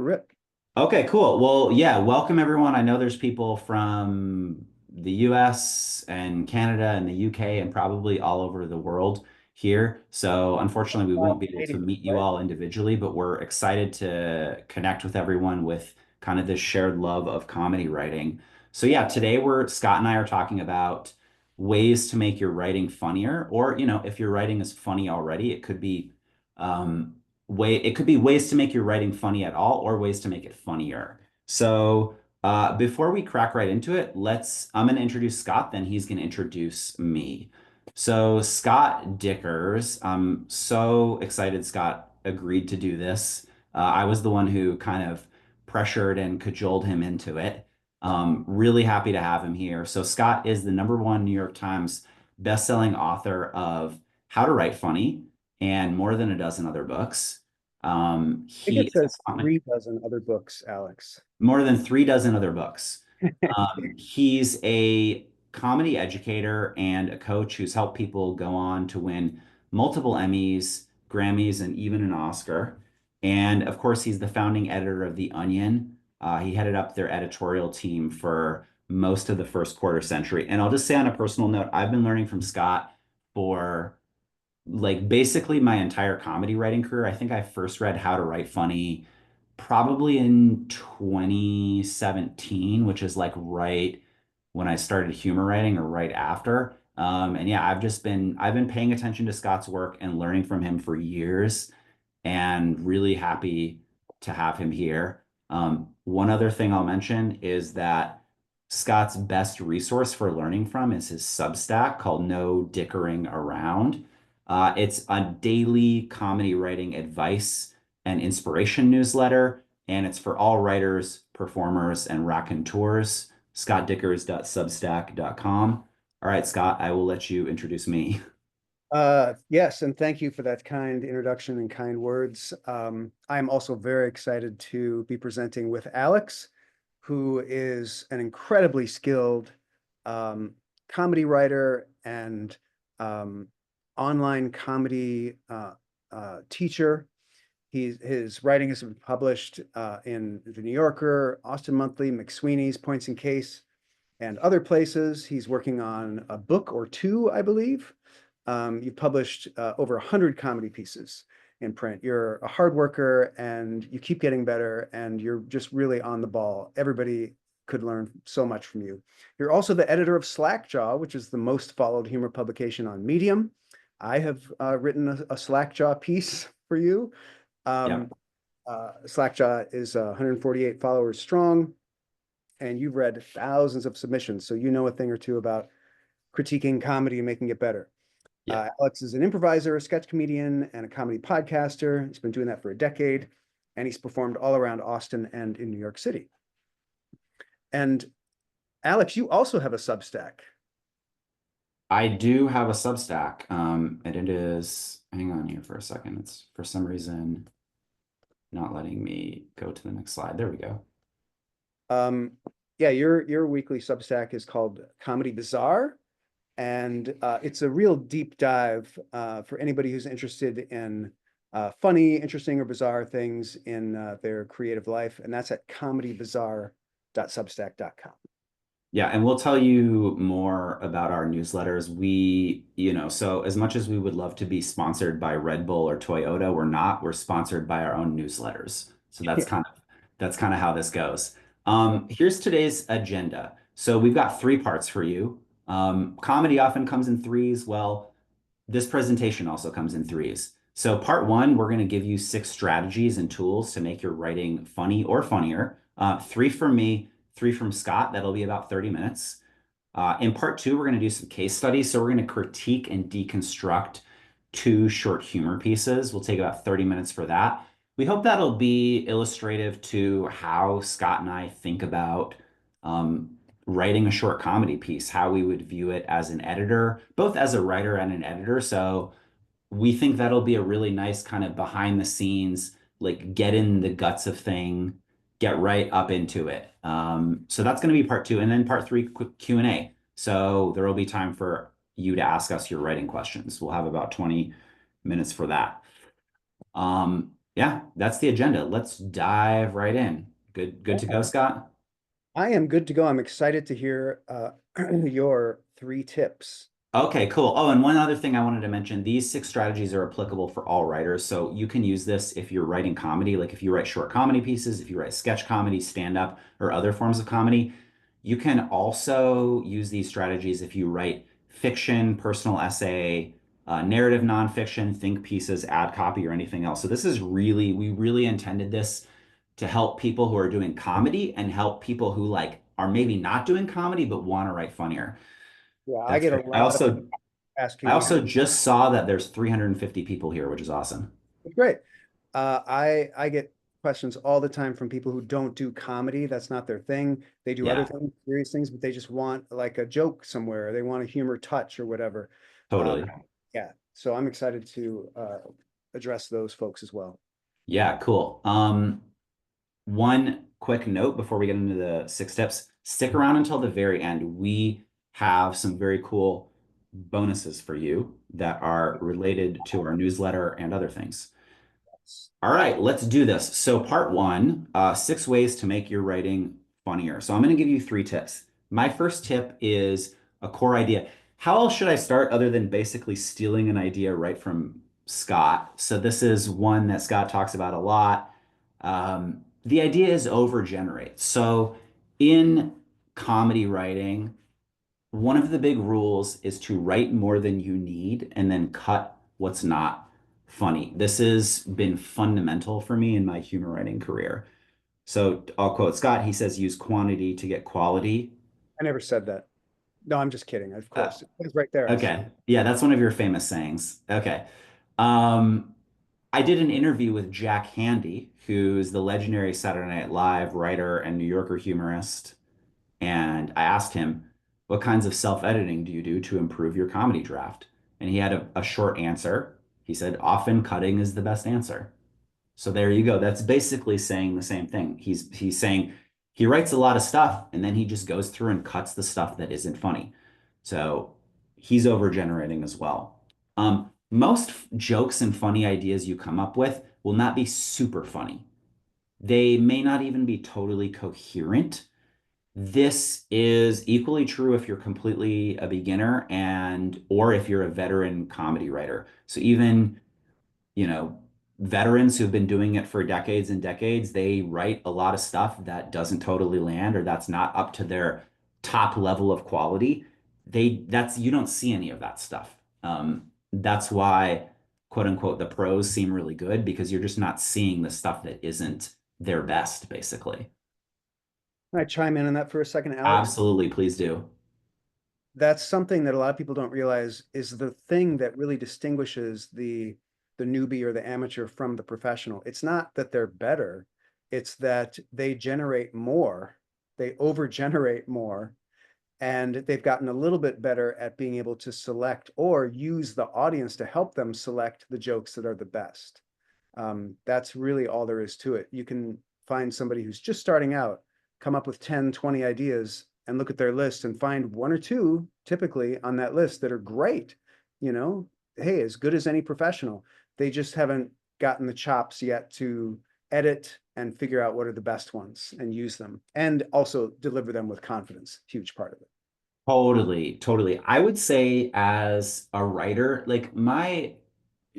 Rip. Okay, cool. Well, yeah, welcome everyone. I know there's people from the US and Canada and the UK and probably all over the world here. So unfortunately, we won't be able to Canadian, meet you right? all individually, but we're excited to connect with everyone with kind of this shared love of comedy writing. So yeah, today Scott and I are talking about ways to make your writing funnier, or if your writing is funny already, it could be um it could be ways to make your writing funny at all or ways to make it funnier. So before we crack right into it, I'm going to introduce Scott, then he's going to introduce me. So Scott Dikkers, I'm so excited Scott agreed to do this. I was the one who kind of pressured and cajoled him into it. Really happy to have him here. So Scott is the #1 New York Times bestselling author of How to Write Funny and more than a dozen other books. I think He it is a says comic, 3 dozen other books, Alex. more than 3 dozen other books. He's a comedy educator and a coach who's helped people go on to win multiple Emmys, Grammys, and even an Oscar. And of course, he's the founding editor of The Onion. He headed up their editorial team for most of the first quarter century. And I'll just say on a personal note, I've been learning from Scott for like basically my entire comedy writing career. I think I first read How to Write Funny probably in 2017, which is like right when I started humor writing or right after. And yeah, I've been paying attention to Scott's work and learning from him for years and really happy to have him here. One other thing I'll mention is that Scott's best resource for learning from is his Substack called No Dickering Around. It's a daily comedy writing advice and inspiration newsletter, and it's for all writers, performers, and raconteurs. scottdickers.substack.com. All right, Scott, I will let you introduce me. Yes, and thank you for that kind introduction and kind words. I'm also very excited to be presenting with Alex, who is an incredibly skilled um, comedy writer and um, online comedy teacher. His writing has been published in The New Yorker, Austin Monthly, McSweeney's, Points and Case, and other places. He's working on a book or two, I believe. You've published over 100 comedy pieces in print. You're a hard worker and you keep getting better and you're just really on the ball. Everybody could learn so much from you. You're also the editor of Slackjaw, which is the most followed humor publication on Medium. I have written a Slackjaw piece for you. Yeah. Um, Slackjaw is 148 followers strong, and you've read thousands of submissions, so you know a thing or two about critiquing comedy and making it better. Yeah. Alex is an improviser, a sketch comedian, and a comedy podcaster. He's been doing that for a decade, and he's performed all around Austin and in New York City. And Alex, you also have a Substack. I do have a Substack, and it is, hang on here for a second. It's for some reason not letting me go to the next slide. There we go. Um, yeah, your weekly Substack is called Comedy Bazaar, and it's a real deep dive for anybody who's interested in funny, interesting, or bizarre things in their creative life, and that's at comedybazaar.substack.com. Yeah, and we'll tell you more about our newsletters. So as much as we would love to be sponsored by Red Bull or Toyota, we're not. We're sponsored by our own newsletters. So that's kind of how this goes. Here's today's agenda. So we've got 3 parts for you. Comedy often comes in threes. Well, this presentation also comes in threes. So part one, we're going to give you 6 strategies and tools to make your writing funny or funnier. 3 from me, 3 from Scott. That'll be about 30 minutes. In part two, we're going to do some case studies. So we're going to critique and deconstruct 2 short humor pieces. We'll take about 30 minutes for that. We hope that'll be illustrative to how Scott and I think about writing a short comedy piece, how we would view it as an editor, both as a writer and an editor. So we think that'll be a really nice kind of behind the scenes, like get in the guts of thing, get right up into it. So that's going to be part two, and then part three, quick Q&A. So there will be time for you to ask us your writing questions. We'll have about 20 minutes for that. Yeah, that's the agenda. Let's dive right in. Good to go, Yeah. Scott? I am good to go. I'm excited to hear your three tips. Okay, cool. Oh, and one other thing I wanted to mention, these six strategies are applicable for all writers. So you can use this if you're writing comedy, like if you write short comedy pieces, if you write sketch comedy, stand-up, or other forms of comedy. You can also use these strategies if you write fiction, personal essay, narrative nonfiction, think pieces, ad copy, or anything else. So this is really, we really intended this to help people who are doing comedy and help people who like are maybe not doing comedy but want to write funnier. Yeah, I That's get a great. I lot of also people asking I me how. also just saw that there's 350 people here, which is awesome. It's great. I get questions all the time from people who don't do comedy. That's not their thing. They do other Yeah, things, serious things, but they just want like a joke somewhere. They want a humor touch or whatever. Uh, totally. yeah, so I'm excited to address those folks as well. Yeah, cool. One quick note before we get into the six tips, stick around until the very end. We have some very cool bonuses for you that are related to our newsletter and other things. All right, let's do this. So, part one, six ways to make your writing funnier. So, I'm going to give you three tips. My first tip is a core idea. How else should I start other than basically stealing an idea right from Scott? So, this is one that Scott talks about a lot. The idea is overgenerate. So, in comedy writing, one of the big rules is to write more than you need and then cut what's not funny. This has been fundamental for me in my humor writing career. So I'll quote Scott. He says, use quantity to get quality. I never said that. No, I'm just kidding. Of Uh, course, it's right there. I see. okay. Yeah, that's one of your famous sayings. Okay. Um, I did an interview with Jack Handy, who's the legendary Saturday Night Live writer and New Yorker humorist. And I asked him, what kinds of self-editing do you do to improve your comedy draft? And he had a short answer. He said, often cutting is the best answer. So there you go. That's basically saying the same thing. He's saying he writes a lot of stuff and then he just goes through and cuts the stuff that isn't funny. So he's over generating as well. Most jokes and funny ideas you come up with will not be super funny. They may not even be totally coherent. This is equally true if you're completely a beginner and or if you're a veteran comedy writer. So even, you know, veterans who've been doing it for decades and decades, they write a lot of stuff that doesn't totally land or that's not up to their top level of quality. That's you don't see any of that stuff. That's why quote unquote the pros seem really good because you're just not seeing the stuff that isn't their best, basically. Can I chime in on that for a second, Alex? Absolutely, please do. That's something that a lot of people don't realize is the thing that really distinguishes the newbie or the amateur from the professional. It's not that they're better, it's that they generate more, they over generate more, and they've gotten a little bit better at being able to select or use the audience to help them select the jokes that are the best. That's really all there is to it. You can find somebody who's just starting out, come up with 10, 20 ideas and look at their list and find one or two typically on that list that are great. You know, hey, as good as any professional. They just haven't gotten the chops yet to edit and figure out what are the best ones and use them and also deliver them with confidence. Huge part of it. Totally, totally. I would say as a writer, like my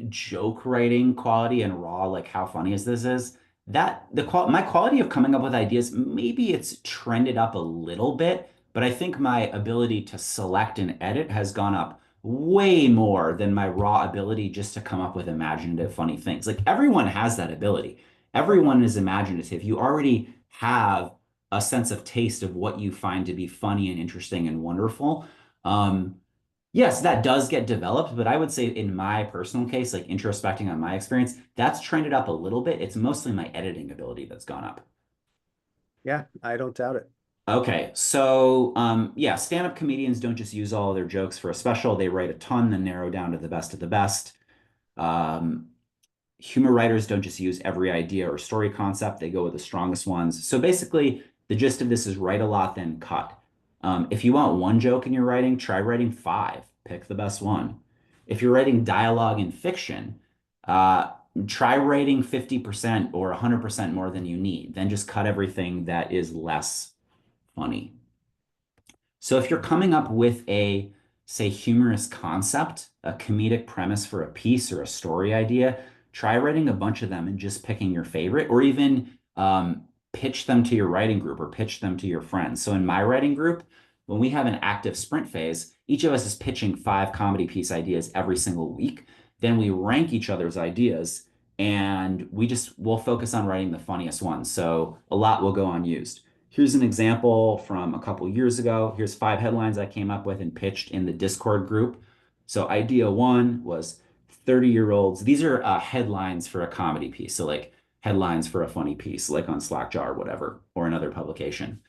joke writing quality and raw, like how funny is this is, that my quality of coming up with ideas, maybe it's trended up a little bit, but I think my ability to select and edit has gone up way more than my raw ability just to come up with imaginative, funny things. Like everyone has that ability. Everyone is imaginative. You already have a sense of taste of what you find to be funny and interesting and wonderful. Um, Yes, that does get developed, but I would say in my personal case, like introspecting on my experience, that's trended up a little bit. It's mostly my editing ability that's gone up. Yeah, I don't doubt it. Okay, so yeah, stand-up comedians don't just use all their jokes for a special. They write a ton, then narrow down to the best of the best. Um, Humor writers don't just use every idea or story concept, they go with the strongest ones. So basically, the gist of this is write a lot, then cut. If you want one joke in your writing, try writing five, pick the best one. If you're writing dialogue in fiction, Try writing 50% or 100% more than you need. Then just cut everything that is less funny. So if you're coming up with a, say, humorous concept, a comedic premise for a piece or a story idea, try writing a bunch of them and just picking your favorite, or even pitch them to your writing group or pitch them to your friends. So in my writing group, when we have an active sprint phase, each of us is pitching 5 comedy piece ideas every single week. Then we rank each other's ideas and we'll focus on writing the funniest ones. So a lot will go unused. Here's an example from a couple years ago. Here's 5 headlines I came up with and pitched in the Discord group. So idea one was 30-year-olds. These are headlines for a comedy piece. So like headlines for a funny piece, like on Slackjar or whatever, or another publication.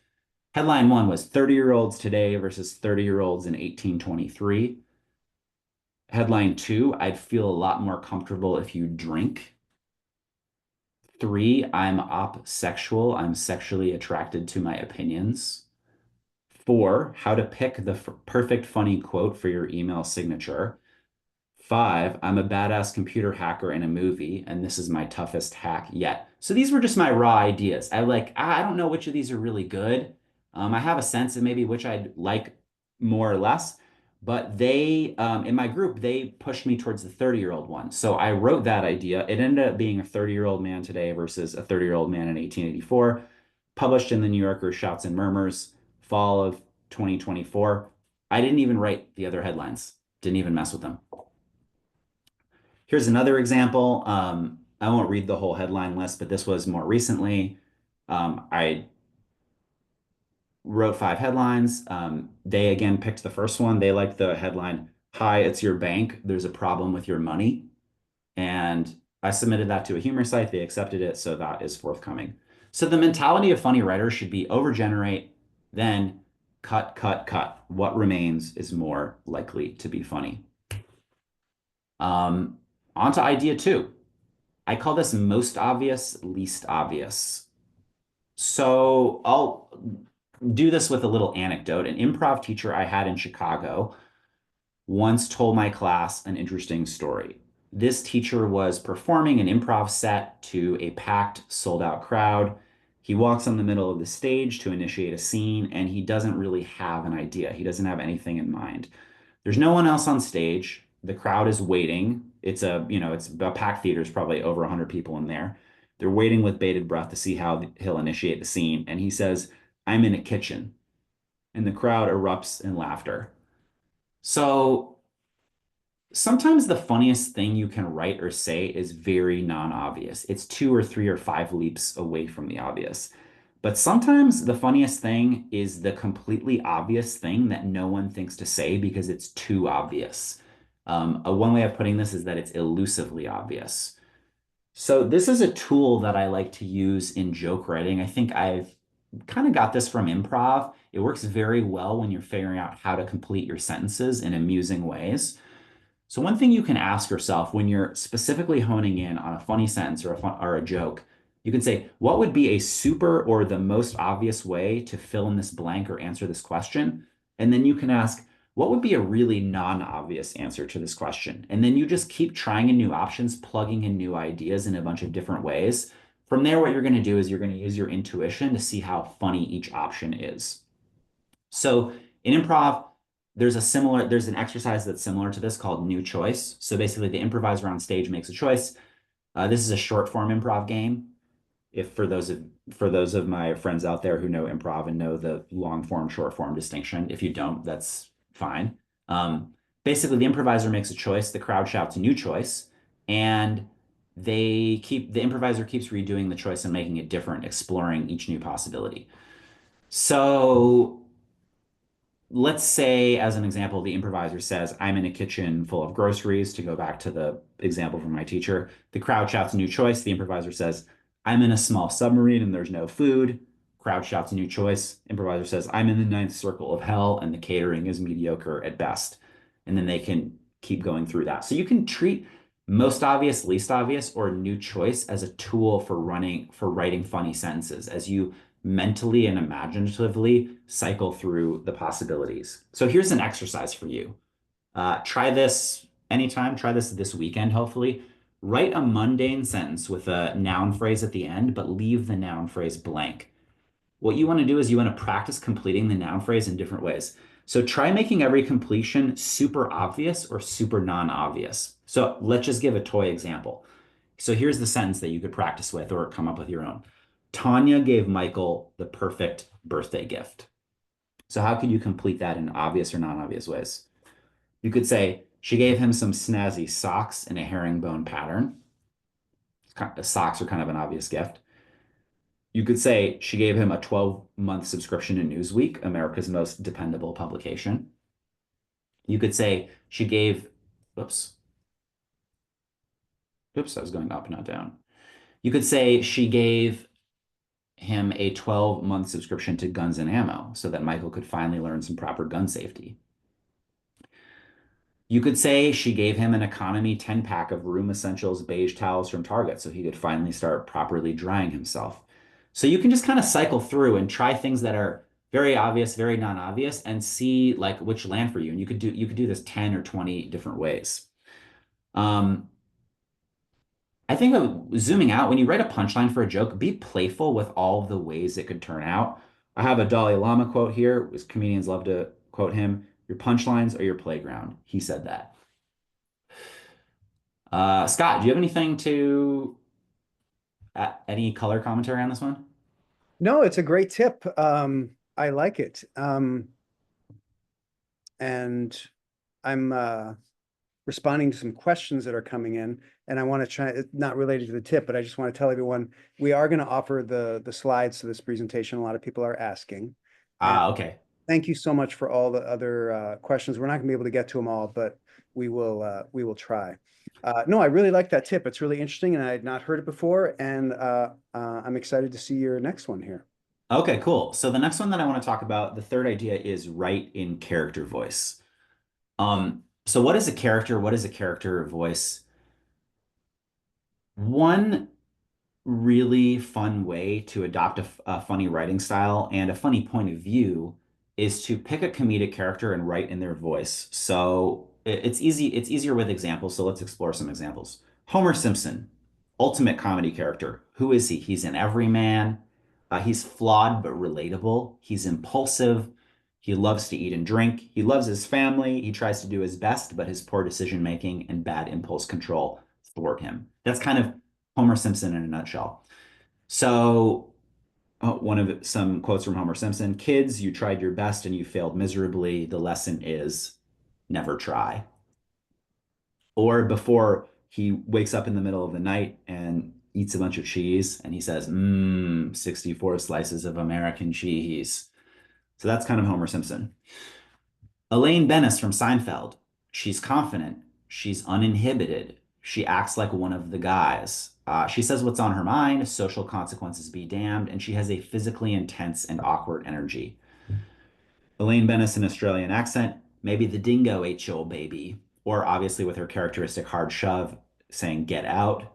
Headline one was 30-year-olds today versus 30-year-olds in 1823. Headline two, I'd feel a lot more comfortable if you drink. 3, I'm opsexual. I'm sexually attracted to my opinions. 4, how to pick the perfect funny quote for your email signature. 5, I'm a badass computer hacker in a movie, and this is my toughest hack yet. So these were just my raw ideas. I don't know which of these are really good. I have a sense of maybe which I'd like more or less, but in my group, they pushed me towards the 30-year-old one. So I wrote that idea. It ended up being a 30-year-old man today versus a 30-year-old man in 1884, published in the New Yorker Shouts and Murmurs, fall of 2024. I didn't even write the other headlines, didn't even mess with them. Here's another example. I won't read the whole headline list, but this was more recently. I wrote 5 headlines. They again picked the first one. They liked the headline, "Hi, it's your bank. There's a problem with your money." And I submitted that to a humor site. They accepted it, so that is forthcoming. So the mentality of funny writers should be overgenerate, then cut, cut, cut. What remains is more likely to be funny. On to idea 2. I call this most obvious, least obvious. So I'll do this with a little anecdote. An improv teacher I had in Chicago once told my class an interesting story. This teacher was performing an improv set to a packed, sold out crowd. He walks on the middle of the stage to initiate a scene, and he doesn't really have an idea. He doesn't have anything in mind. There's no one else on stage. The crowd is waiting. It's a packed theater. There's probably over 100 people in there. They're waiting with bated breath to see how he'll initiate the scene. And he says, "I'm in a kitchen." And the crowd erupts in laughter. So sometimes the funniest thing you can write or say is very non-obvious. It's 2 or 3 or 5 leaps away from the obvious. But sometimes the funniest thing is the completely obvious thing that no one thinks to say because it's too obvious. One way of putting this is that it's elusively obvious. So this is a tool that I like to use in joke writing. I think I've kind of got this from improv. It works very well when you're figuring out how to complete your sentences in amusing ways. So one thing you can ask yourself when you're specifically honing in on a funny sentence or a joke, you can say, what would be a super or the most obvious way to fill in this blank or answer this question? And then you can ask, what would be a really non-obvious answer to this question? And then you just keep trying in new options, plugging in new ideas in a bunch of different ways. From there, what you're going to do is you're going to use your intuition to see how funny each option is. So in improv, there's an exercise that's similar to this called new choice. So basically the improviser on stage makes a choice. This is a short form improv game. If for those of my friends out there who know improv and know the long form, short form distinction, if you don't, that's fine. Basically the improviser makes a choice, the crowd shouts a new choice, and the improviser keeps redoing the choice and making it different, exploring each new possibility. So let's say, as an example, the improviser says, "I'm in a kitchen full of groceries," to go back to the example from my teacher. The crowd shouts a new choice. The improviser says, "I'm in a small submarine and there's no food." Crowd shouts a new choice. Improviser says, "I'm in the ninth circle of hell and the catering is mediocre at best." And then they can keep going through that. So you can treat most obvious, least obvious, or new choice as a tool for writing funny sentences as you mentally and imaginatively cycle through the possibilities. So here's an exercise for you. Try this anytime. Try this weekend, hopefully. Write a mundane sentence with a noun phrase at the end, but leave the noun phrase blank. What you want to do is you want to practice completing the noun phrase in different ways. So try making every completion super obvious or super non-obvious. So let's just give a toy example. So here's the sentence that you could practice with or come up with your own. Tanya gave Michael the perfect birthday gift. So how could you complete that in obvious or non-obvious ways? You could say, she gave him some snazzy socks in a herringbone pattern. Socks are kind of an obvious gift. You could say she gave him a 12-month subscription to Newsweek, America's most dependable publication. You could say she gave, oops, oops, I was going up, not down. You could say she gave him a 12-month subscription to Guns and Ammo so that Michael could finally learn some proper gun safety. You could say she gave him an economy 10-pack of room essentials beige towels from Target so he could finally start properly drying himself. So you can just kind of cycle through and try things that are very obvious, very non-obvious, and see like which land for you. And you could do this 10 or 20 different ways. Um, I think zooming out, when you write a punchline for a joke, be playful with all of the ways it could turn out. I have a Dalai Lama quote here, as comedians love to quote him, your punchlines are your playground. He said that. Scott, do you have anything to any color commentary on this one? No, it's a great tip. I like it. And I'm responding to some questions that are coming in, and I want to try, not related to the tip, but I just want to tell everyone we are going to offer the slides to this presentation. A lot of people are asking. And Okay. thank you so much for all the other questions. We're not going to be able to get to them all, but we will try. No, I really like that tip. It's really interesting, and I had not heard it before, and I'm excited to see your next one here. Okay, cool. So the next one that I want to talk about, the third idea is write in character voice. So what is a character? What is a character voice? One really fun way to adopt a funny writing style and a funny point of view is to pick a comedic character and write in their voice. So it's easy, it's easier with examples. So let's explore some examples. Homer Simpson, ultimate comedy character. Who is he? He's an everyman. He's flawed but relatable. He's impulsive. He loves to eat and drink. He loves his family. He tries to do his best, but his poor decision making and bad impulse control thwart him. That's kind of Homer Simpson in a nutshell. So, one of some quotes from Homer Simpson, kids, you tried your best and you failed miserably. The lesson is never try. Or before he wakes up in the middle of the night and eats a bunch of cheese and he says, 64 slices of American cheese. So that's kind of Homer Simpson. Elaine Bennis from Seinfeld. She's confident. She's uninhibited. She acts like one of the guys. She says what's on her mind, social consequences be damned, and she has a physically intense and awkward energy. Elaine Bennis, an Australian accent, maybe the dingo ate your baby, or obviously with her characteristic hard shove, saying get out.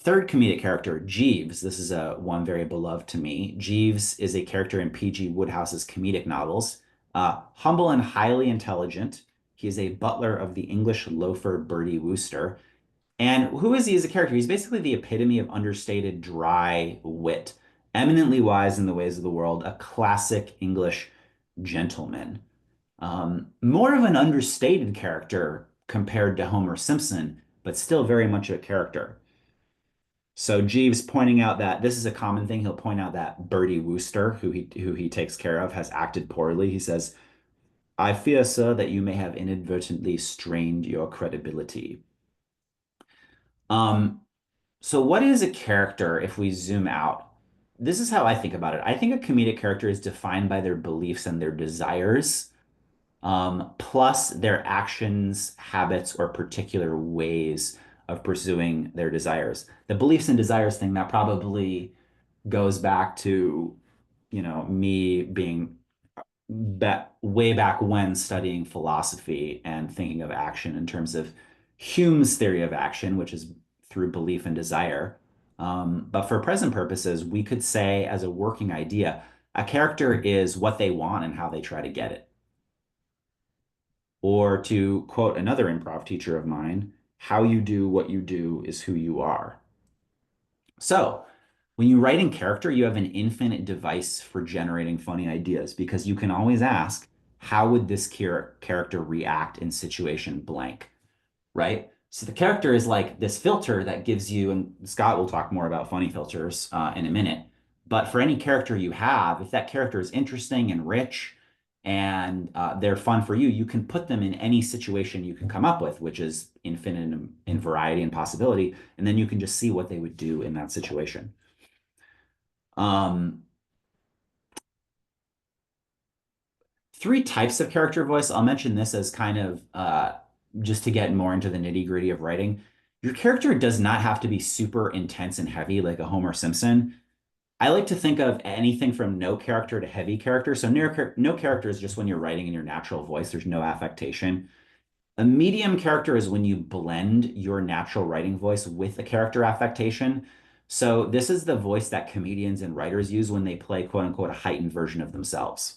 Third comedic character, Jeeves. This is a one very beloved to me. Jeeves is a character in P.G. Wodehouse's comedic novels. Humble and highly intelligent. He is a butler of the English loafer Bertie Wooster. And who is he as a character? He's basically the epitome of understated, dry wit, eminently wise in the ways of the world, a classic English gentleman. More of an understated character compared to Homer Simpson, but still very much a character. So Jeeves pointing out that this is a common thing. He'll point out that Bertie Wooster, who he takes care of, has acted poorly. He says, "I fear, sir, that you may have inadvertently strained your credibility." Um, so what is a character if we zoom out? This is how I think about it. I think a comedic character is defined by their beliefs and their desires, plus their actions, habits, or particular ways of pursuing their desires. The beliefs and desires thing that probably goes back to, me being way back when studying philosophy and thinking of action in terms of Hume's theory of action, which is through belief and desire. But for present purposes, we could say, as a working idea, a character is what they want and how they try to get it. Or to quote another improv teacher of mine, How you do what you do is who you are. So, when you write in character, you have an infinite device for generating funny ideas because you can always ask, how would this character react in situation blank? Right? So the character is like this filter that gives you, and Scott will talk more about funny filters in a minute. But for any character you have, if that character is interesting and rich and they're fun for you, you can put them in any situation you can come up with, which is infinite in variety and possibility. And then you can just see what they would do in that situation. Um, Three types of character voice. I'll mention this as kind of just to get more into the nitty-gritty of writing. Your character does not have to be super intense and heavy like a Homer Simpson. I like to think of anything from no character to heavy character. So no character is just when you're writing in your natural voice, there's no affectation. A medium character is when you blend your natural writing voice with a character affectation. So this is the voice that comedians and writers use when they play quote unquote a heightened version of themselves.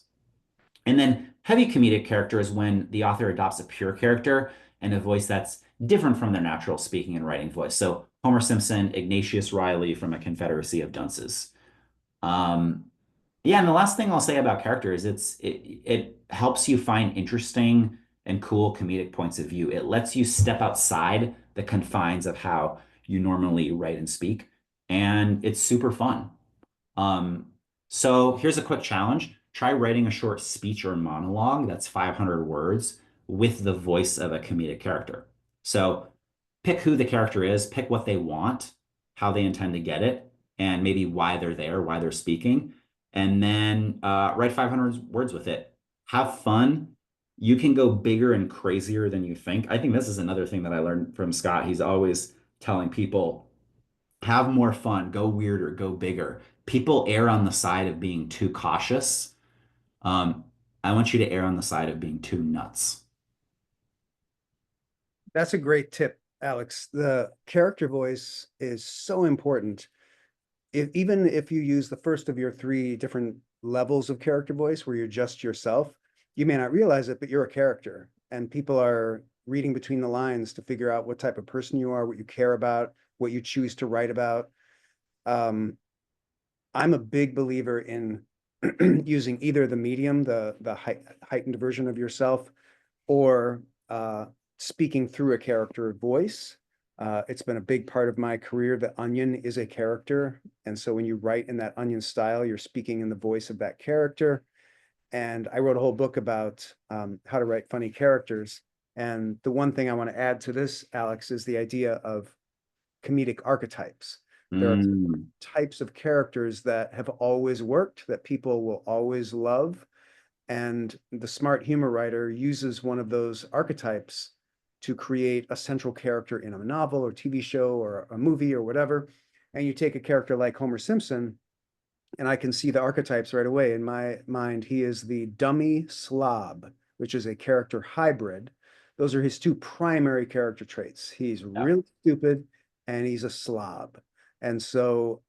And then heavy comedic character is when the author adopts a pure character and a voice that's different from their natural speaking and writing voice. So Homer Simpson, Ignatius Riley from A Confederacy of Dunces. Um, yeah, and the last thing I'll say about character is it helps you find interesting and cool comedic points of view. It lets you step outside the confines of how you normally write and speak, and it's super fun. Um, so here's a quick challenge. Try writing a short speech or monologue that's 500 words with the voice of a comedic character. So pick who the character is, pick what they want, how they intend to get it, and maybe why they're there, why they're speaking, and then write 500 words with it. Have fun. You can go bigger and crazier than you think. I think this is another thing that I learned from Scott. He's always telling people have more fun, go weirder, go bigger. People err on the side of being too cautious. Um, I want you to err on the side of being too nuts. That's a great tip, Alex. The character voice is so important. Even if you use the first of your three different levels of character voice where you're just yourself, you may not realize it, but you're a character. And people are reading between the lines to figure out what type of person you are, what you care about, what you choose to write about. Um, I'm a big believer in using either the medium, the heightened version of yourself, or speaking through a character voice. It's been a big part of my career. The Onion is a character. And so when you write in that Onion style, you're speaking in the voice of that character. And I wrote a whole book about how to write funny characters. And the one thing I want to add to this, Alex, is the idea of comedic archetypes. There are Mm, types of characters that have always worked, that people will always love, and the smart humor writer uses one of those archetypes to create a central character in a novel or TV show or a movie or whatever. And you take a character like Homer Simpson, and I can see the archetypes right away in my mind. He is the dummy slob, which is a character hybrid. Those are his two primary character traits. He's yeah. really stupid and he's a slob. And so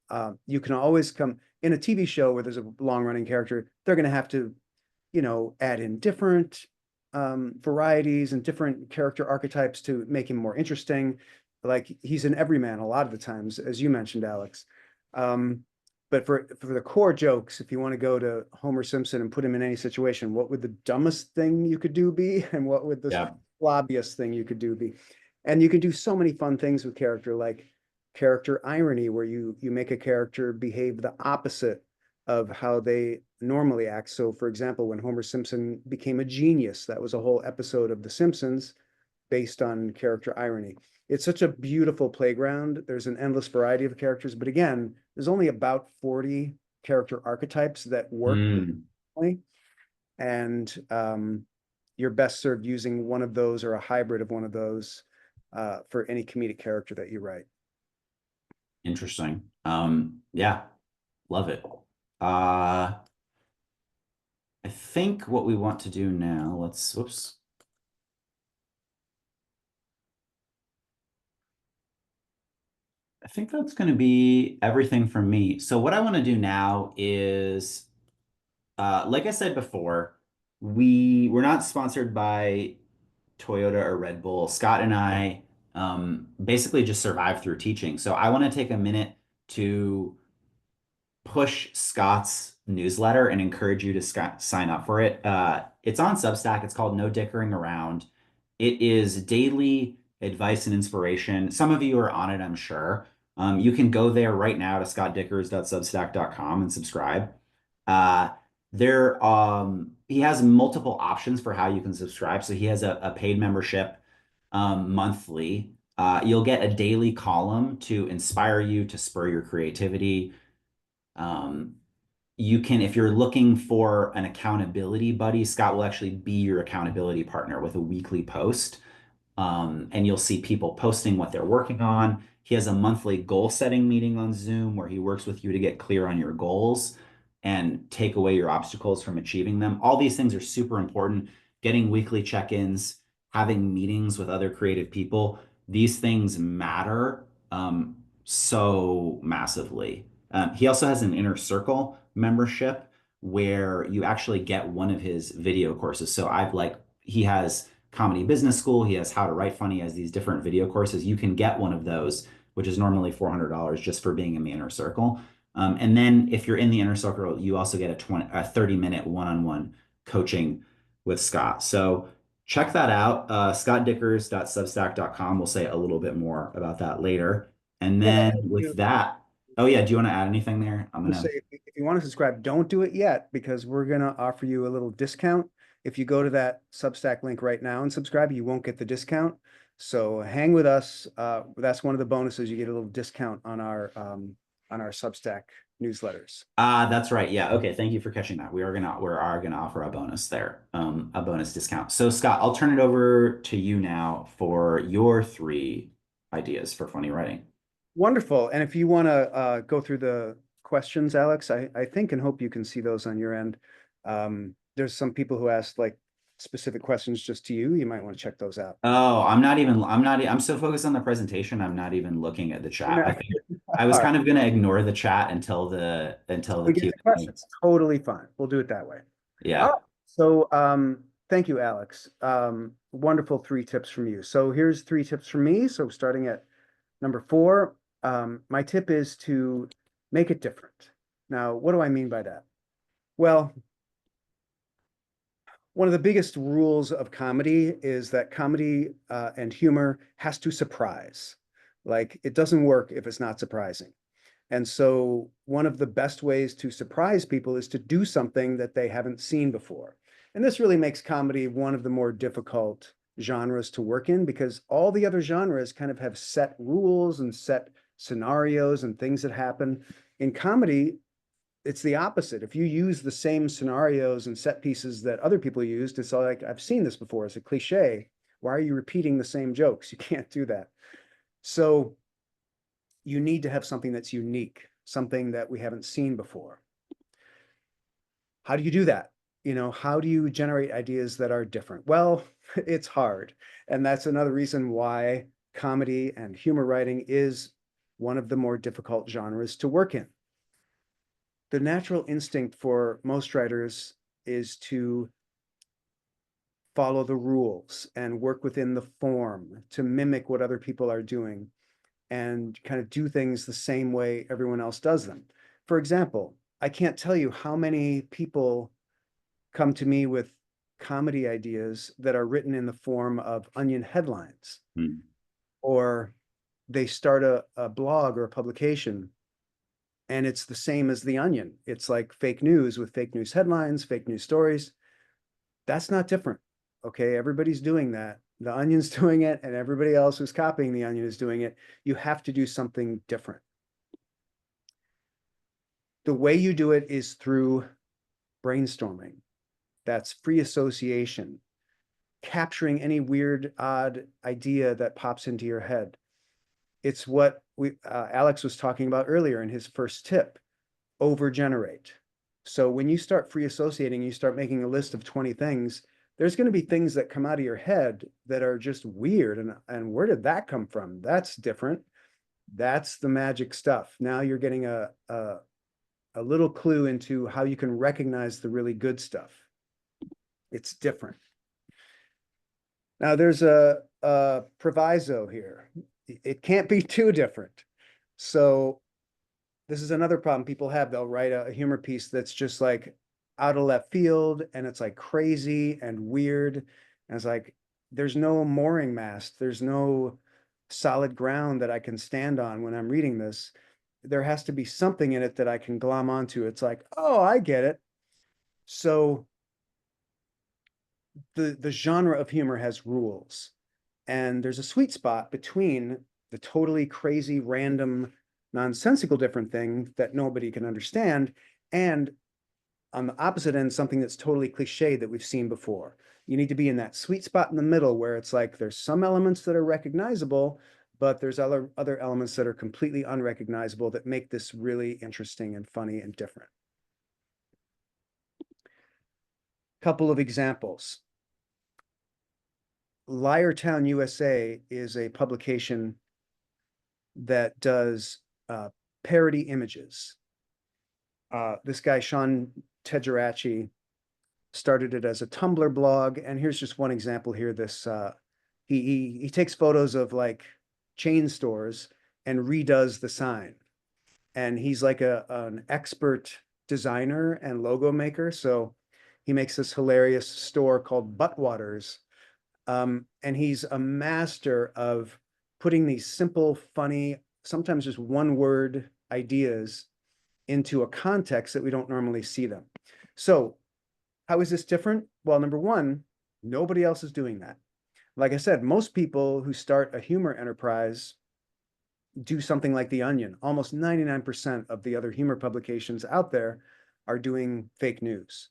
you can always come in a TV show where there's a long running character, they're going to have to add in different varieties and different character archetypes to make him more interesting. Like he's an everyman a lot of the times, as you mentioned, Alex. Um, but for the core jokes, if you want to go to Homer Simpson and put him in any situation, what would the dumbest thing you could do be, and what would the Yeah. floppiest thing you could do be? And you can do so many fun things with character, like character irony, where you make a character behave the opposite of how they normally act. So, for example, when Homer Simpson became a genius, that was a whole episode of The Simpsons based on character irony. It's such a beautiful playground. There's an endless variety of characters, but again, there's only about 40 character archetypes that work, Mm, and you're best served using one of those or a hybrid of one of those for any comedic character that you write. interesting. Yeah, love it. Uh, I think what we want to do now, whoops. I think that's going to be everything from me. So what I want to do now is like I said before, we're not sponsored by Toyota or Red Bull. Scott and I basically just survive through teaching. So I want to take a minute to push Scott's newsletter and encourage you to sign up for it. It's on Substack. It's called No Dickering Around. It is daily advice and inspiration. Some of you are on it, I'm sure. You can go there right now to scottdickers.substack.com and subscribe. Uh, he has multiple options for how you can subscribe. So he has a paid membership monthly. You'll get a daily column to inspire you, to spur your creativity. Um, you can, if you're looking for an accountability buddy, Scott will actually be your accountability partner with a weekly post. And you'll see people posting what they're working on. He has a monthly goal setting meeting on Zoom where he works with you to get clear on your goals and take away your obstacles from achieving them. All these things are super important. Getting weekly check-ins, having meetings with other creative people, these things matter so massively. He also has an inner circle membership where you actually get one of his video courses. So he has comedy business school, he has how to write funny, he has these different video courses. You can get one of those, which is normally $400 just for being in the inner circle. And then if you're in the inner circle, you also get a 30-minute one-on-one coaching with Scott. So check that out. Scottdickers.substack.com. We'll say a little bit more about that later. And Yeah, then and with that, oh yeah, do you want to add anything there? I'm to say, gonna. if you want to subscribe, don't do it yet because we're going to offer you a little discount. If you go to that Substack link right now and subscribe, you won't get the discount. So hang with us. That's one of the bonuses. You get a little discount on our Substack newsletters. That's right. Yeah. Okay. Thank you for catching that. We are gonna offer a bonus there, a bonus discount. So Scott, I'll turn it over to you now for your three ideas for funny writing. Wonderful. And if you want to go through the questions, Alex, I think and hope you can see those on your end. There's some people who asked like specific questions just to you. You might want to check those out. Oh, I'm so focused on the presentation. I'm not even looking at the chat. I think I was All right. kind of gonna ignore the chat until the We get the Q&A. questions. Totally fine. We'll do it that way. All Yeah. right. So thank you, Alex. Wonderful three tips from you. So here's three tips from me. So starting at number four, my tip is to make it different. Now, what do I mean by that? Well, one of the biggest rules of comedy is that comedy and humor has to surprise. Like it doesn't work if it's not surprising. And so one of the best ways to surprise people is to do something that they haven't seen before. And this really makes comedy one of the more difficult genres to work in because all the other genres kind of have set rules and set scenarios and things that happen. In comedy, it's the opposite. If you use the same scenarios and set pieces that other people used, it's like, I've seen this before. It's a cliche. Why are you repeating the same jokes? You can't do that. So you need to have something that's unique, something that we haven't seen before. How do you do that? How do you generate ideas that are different? Well, it's hard. And that's another reason why comedy and humor writing is one of the more difficult genres to work in. The natural instinct for most writers is to follow the rules and work within the form to mimic what other people are doing and kind of do things the same way everyone else does them. For example, I can't tell you how many people come to me with comedy ideas that are written in the form of onion headlines, Hmm. or they start a blog or a publication and it's the same as the onion. It's like fake news with fake news headlines, fake news stories. That's not different. Okay. Everybody's doing that. The onion's doing it, and everybody else who's copying the onion is doing it. You have to do something different. The way you do it is through brainstorming. That's free association, capturing any weird, odd idea that pops into your head. It's what Alex was talking about earlier in his first tip, overgenerate. So when you start free associating, you start making a list of 20 things, there's going to be things that come out of your head that are just weird. And where did that come from? That's different. That's the magic stuff. Now you're getting a little clue into how you can recognize the really good stuff. It's different. Now there's a proviso here. It can't be too different. So this is another problem people have. They'll write a humor piece that's just like out of left field and it's like crazy and weird. And it's like, there's no mooring mast. There's no solid ground that I can stand on when I'm reading this. There has to be something in it that I can glom onto. It's like, oh, I get it. So the genre of humor has rules. And there's a sweet spot between the totally crazy, random, nonsensical different thing that nobody can understand, and on the opposite end, something that's totally cliche that we've seen before. You need to be in that sweet spot in the middle where it's like there's some elements that are recognizable, but there's other elements that are completely unrecognizable that make this really interesting and funny and different. Couple of examples. Liartown USA is a publication that does parody images. This guy, Sean Tegeracci, started it as a Tumblr blog. And here's just one example here. This he takes photos of like chain stores and redoes the sign. And he's like an expert designer and logo maker. So he makes this hilarious store called Buttwaters. And he's a master of putting these simple, funny, sometimes just one word ideas into a context that we don't normally see them. So how is this different? Well, number one, nobody else is doing that. Like I said, most people who start a humor enterprise do something like The Onion. Almost 99% of the other humor publications out there are doing fake news,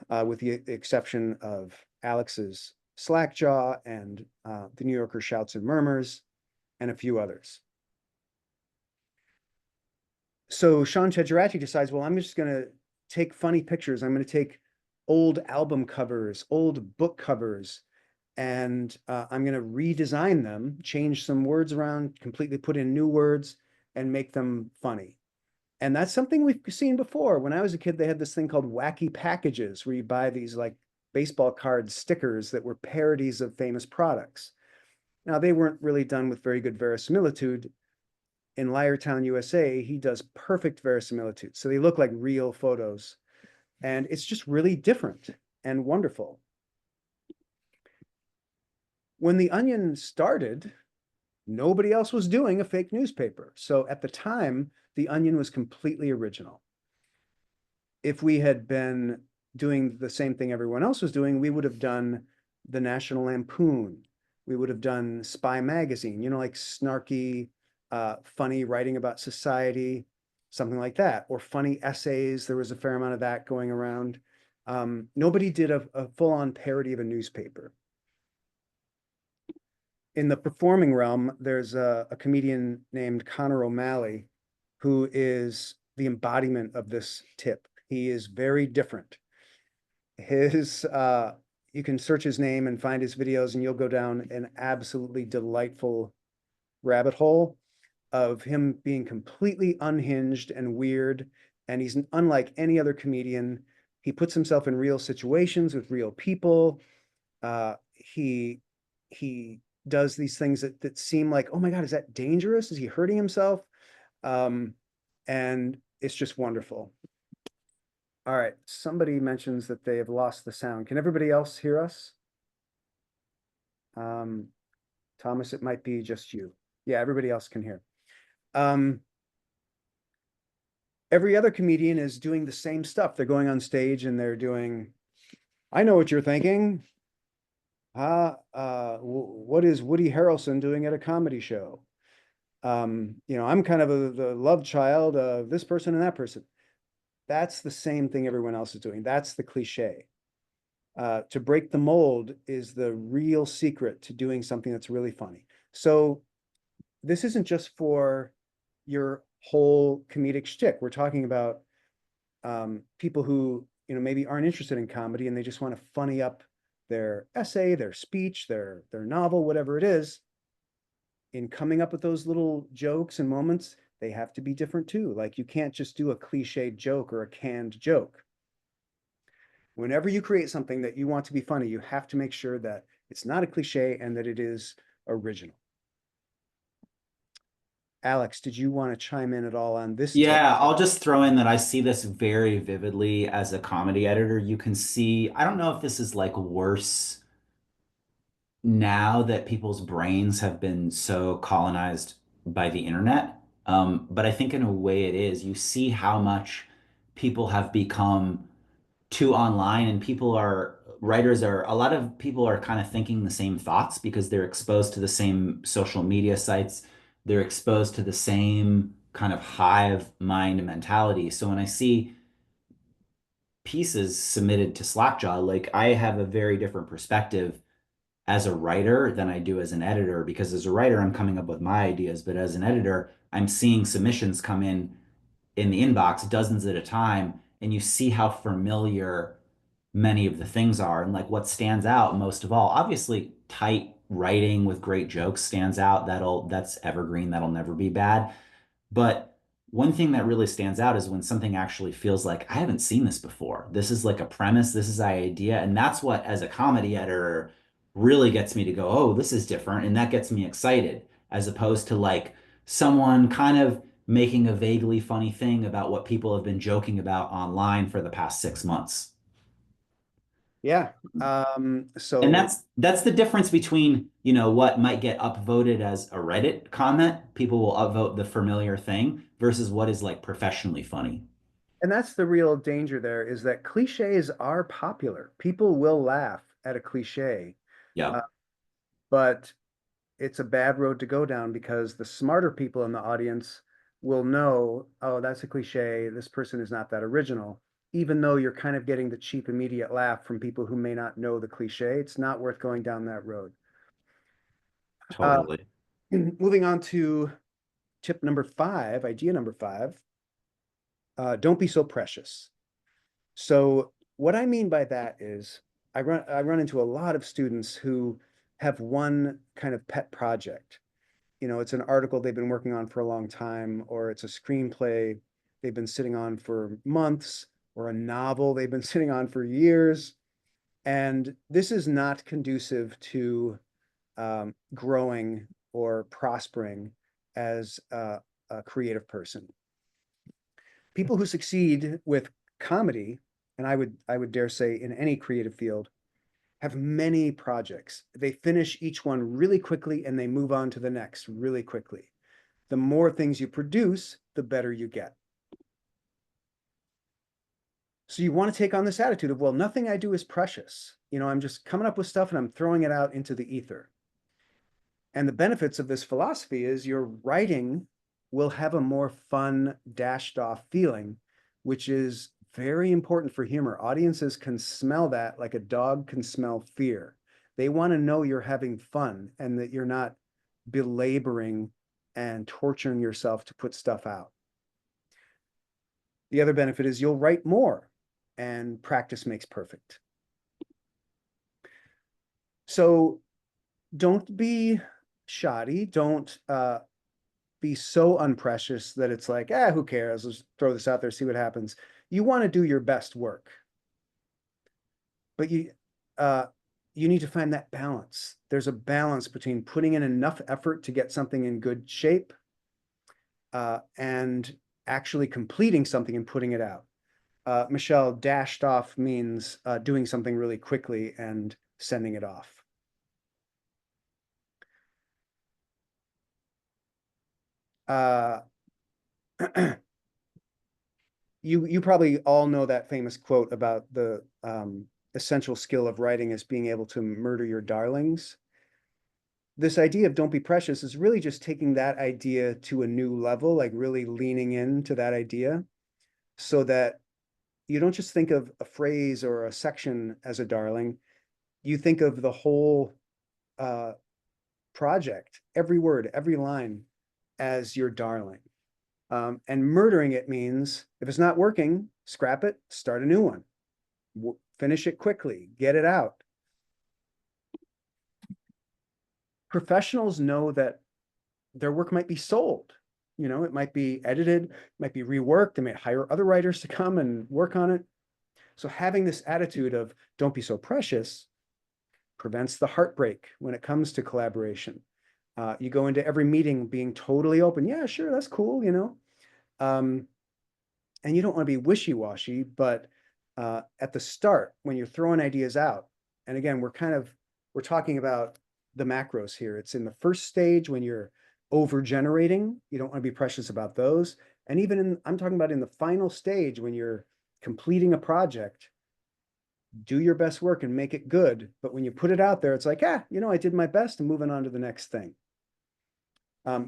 with the exception of Alex's Slackjaw and the New Yorker Shouts and Murmurs and a few others. So Sean Tegeracci decides, well, I'm just going to take funny pictures. I'm going to take old album covers, old book covers, and I'm going to redesign them, change some words around, completely put in new words, and make them funny. And that's something we've seen before. When I was a kid, they had this thing called wacky packages where you buy these like baseball card stickers that were parodies of famous products. Now, they weren't really done with very good verisimilitude. In Liartown, USA, he does perfect verisimilitude. So they look like real photos. And it's just really different and wonderful. When The Onion started, nobody else was doing a fake newspaper. So at the time, The Onion was completely original. If we had been doing the same thing everyone else was doing, we would have done the National Lampoon. We would have done Spy Magazine, you know, like snarky, funny writing about society, something like that, or funny essays. There was a fair amount of that going around. Nobody did a full-on parody of a newspaper. In the performing realm, there's a comedian named Connor O'Malley who is the embodiment of this tip. He is very different. His you can search his name and find his videos, and you'll go down an absolutely delightful rabbit hole of him being completely unhinged and weird. And he's unlike any other comedian. He puts himself in real situations with real people. He does these things that seem like, oh my God, is that dangerous? Is he hurting himself? And it's just wonderful. All right, somebody mentions that they have lost the sound. Can everybody else hear us? Thomas, it might be just you. Yeah, everybody else can hear. Every other comedian is doing the same stuff. They're going on stage and they're doing, I know what you're thinking. What is Woody Harrelson doing at a comedy show? I'm kind of the love child of this person and that person. That's the same thing everyone else is doing. That's the cliche. To break the mold is the real secret to doing something that's really funny. So this isn't just for your whole comedic shtick. We're talking about people who, maybe aren't interested in comedy and they just want to funny up their essay, their speech, their novel, whatever it is. In coming up with those little jokes and moments, they have to be different too. Like you can't just do a cliched joke or a canned joke. Whenever you create something that you want to be funny, you have to make sure that it's not a cliche, and that it is original. Alex, did you want to chime in at all on this take? Yeah, I'll just throw in that I see this very vividly as a comedy editor. You can see, I don't know if this is like worse now that people's brains have been so colonized by the internet. But I think in a way it is. You see how much people have become too online, and a lot of people are kind of thinking the same thoughts because they're exposed to the same social media sites. They're exposed to the same kind of hive mind mentality. So when I see pieces submitted to Slackjaw, like I have a very different perspective as a writer than I do as an editor, because as a writer, I'm coming up with my ideas, but as an editor, I'm seeing submissions come in the inbox dozens at a time, and you see how familiar many of the things are. And like what stands out most of all, obviously tight writing with great jokes stands out. That's evergreen, that'll never be bad. But one thing that really stands out is when something actually feels like I haven't seen this before. This is like a premise, this is an idea. And that's what, as a comedy editor, really gets me to go, oh, this is different. And that gets me excited, as opposed to like someone kind of making a vaguely funny thing about what people have been joking about online for the past 6 months. Yeah. And So, that's the difference between, what might get upvoted as a Reddit comment. People will upvote the familiar thing versus what is like professionally funny. and that's the real danger there, is that cliches are popular. People will laugh at a cliche, uh, Yep, but it's a bad road to go down, because the smarter people in the audience will know, oh, that's a cliche. This person is not that original. Even though you're kind of getting the cheap, immediate laugh from people who may not know the cliche, it's not worth going down that road. Uh, totally. moving on to tip number 5, idea number 5, don't be so precious. So what I mean by that is I run into a lot of students who have one kind of pet project. It's an article they've been working on for a long time, or it's a screenplay they've been sitting on for months, or a novel they've been sitting on for years. And this is not conducive to growing or prospering as a creative person. People who succeed with comedy, and I would dare say in any creative field, have many projects. They finish each one really quickly and they move on to the next really quickly. The more things you produce, the better you get. So you want to take on this attitude of, well, nothing I do is precious. I'm just coming up with stuff and I'm throwing it out into the ether. And the benefits of this philosophy is your writing will have a more fun, dashed off feeling, which is very important for humor. Audiences can smell that like a dog can smell fear. They want to know you're having fun and that you're not belaboring and torturing yourself to put stuff out. The other benefit is you'll write more, and practice makes perfect. So don't be shoddy. Don't be so unprecious that it's like, who cares? Let's throw this out there, see what happens. You want to do your best work, but uh, you need to find that balance. There's a balance between putting in enough effort to get something in good shape, and actually completing something and putting it out. Michelle, dashed off means doing something really quickly and sending it off. Uh, you probably all know that famous quote about the essential skill of writing is being able to murder your darlings. This idea of don't be precious is really just taking that idea to a new level, like really leaning into that idea, so that you don't just think of a phrase or a section as a darling. You think of the whole uh, project, every word, every line, as your darling. And murdering it means if it's not working, scrap it, start a new one, finish it quickly, get it out. Professionals know that their work might be sold. It might be edited, it might be reworked. They might hire other writers to come and work on it. So having this attitude of don't be so precious prevents the heartbreak when it comes to collaboration. You go into every meeting being totally open. Yeah, sure, that's cool, you know. And you don't want to be wishy-washy, but at the start, when you're throwing ideas out, and again, we're talking about the macros here. It's in the first stage when you're over generating. You don't want to be precious about those. And even I'm talking about in the final stage when you're completing a project, do your best work and make it good. But when you put it out there, it's like, you know, I did my best and moving on to the next thing.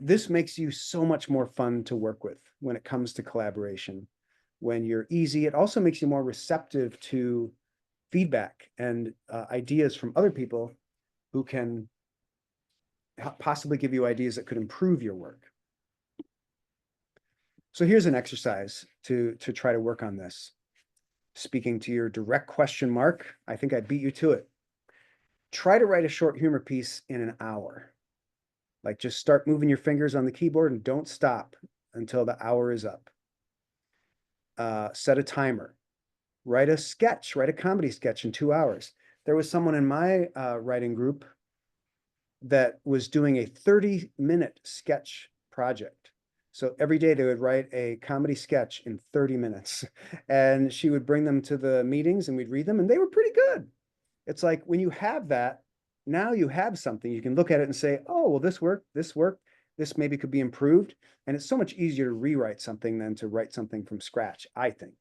This makes you so much more fun to work with when it comes to collaboration. When you're easy, it also makes you more receptive to feedback and ideas from other people who can possibly give you ideas that could improve your work. So here's an exercise to try to work on this. Speaking to your direct question, Mark, I think I beat you to it. Try to write a short humor piece in an hour. Like just start moving your fingers on the keyboard and don't stop until the hour is up. Set a timer. Write a comedy sketch in 2 hours. There was someone in my writing group that was doing a 30-minute sketch project. So every day they would write a comedy sketch in 30 minutes. And she would bring them to the meetings and we'd read them, and they were pretty good. It's like when you have that, now you have something. You can look at it and say, oh, well, this worked, this maybe could be improved. And it's so much easier to rewrite something than to write something from scratch, I think.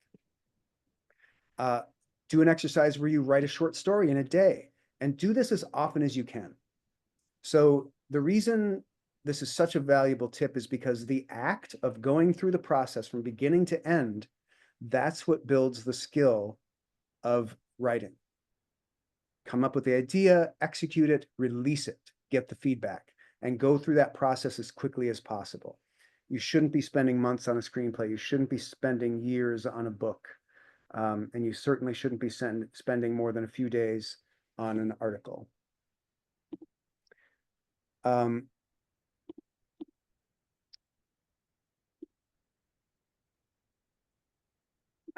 Do an exercise where you write a short story in a day, and do this as often as you can. So the reason this is such a valuable tip is because the act of going through the process from beginning to end, that's what builds the skill of writing. Come up with the idea, execute it, release it, get the feedback, and go through that process as quickly as possible. You shouldn't be spending months on a screenplay. You shouldn't be spending years on a book. And you certainly shouldn't be spending more than a few days on an article. I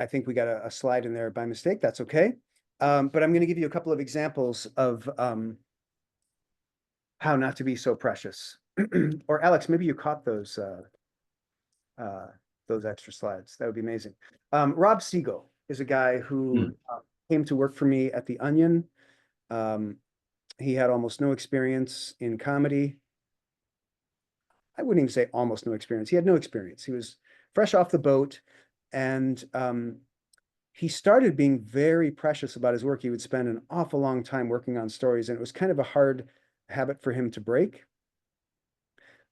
think we got a slide in there by mistake. That's okay. But I'm going to give you a couple of examples of how not to be so precious. Or Alex, maybe you caught those extra slides. That would be amazing. Rob Siegel is a guy who came to work for me at The Onion. He had almost no experience in comedy. I wouldn't even say almost no experience. He had no experience. He was fresh off the boat, and he started being very precious about his work. He would spend an awful long time working on stories, and it was kind of a hard habit for him to break.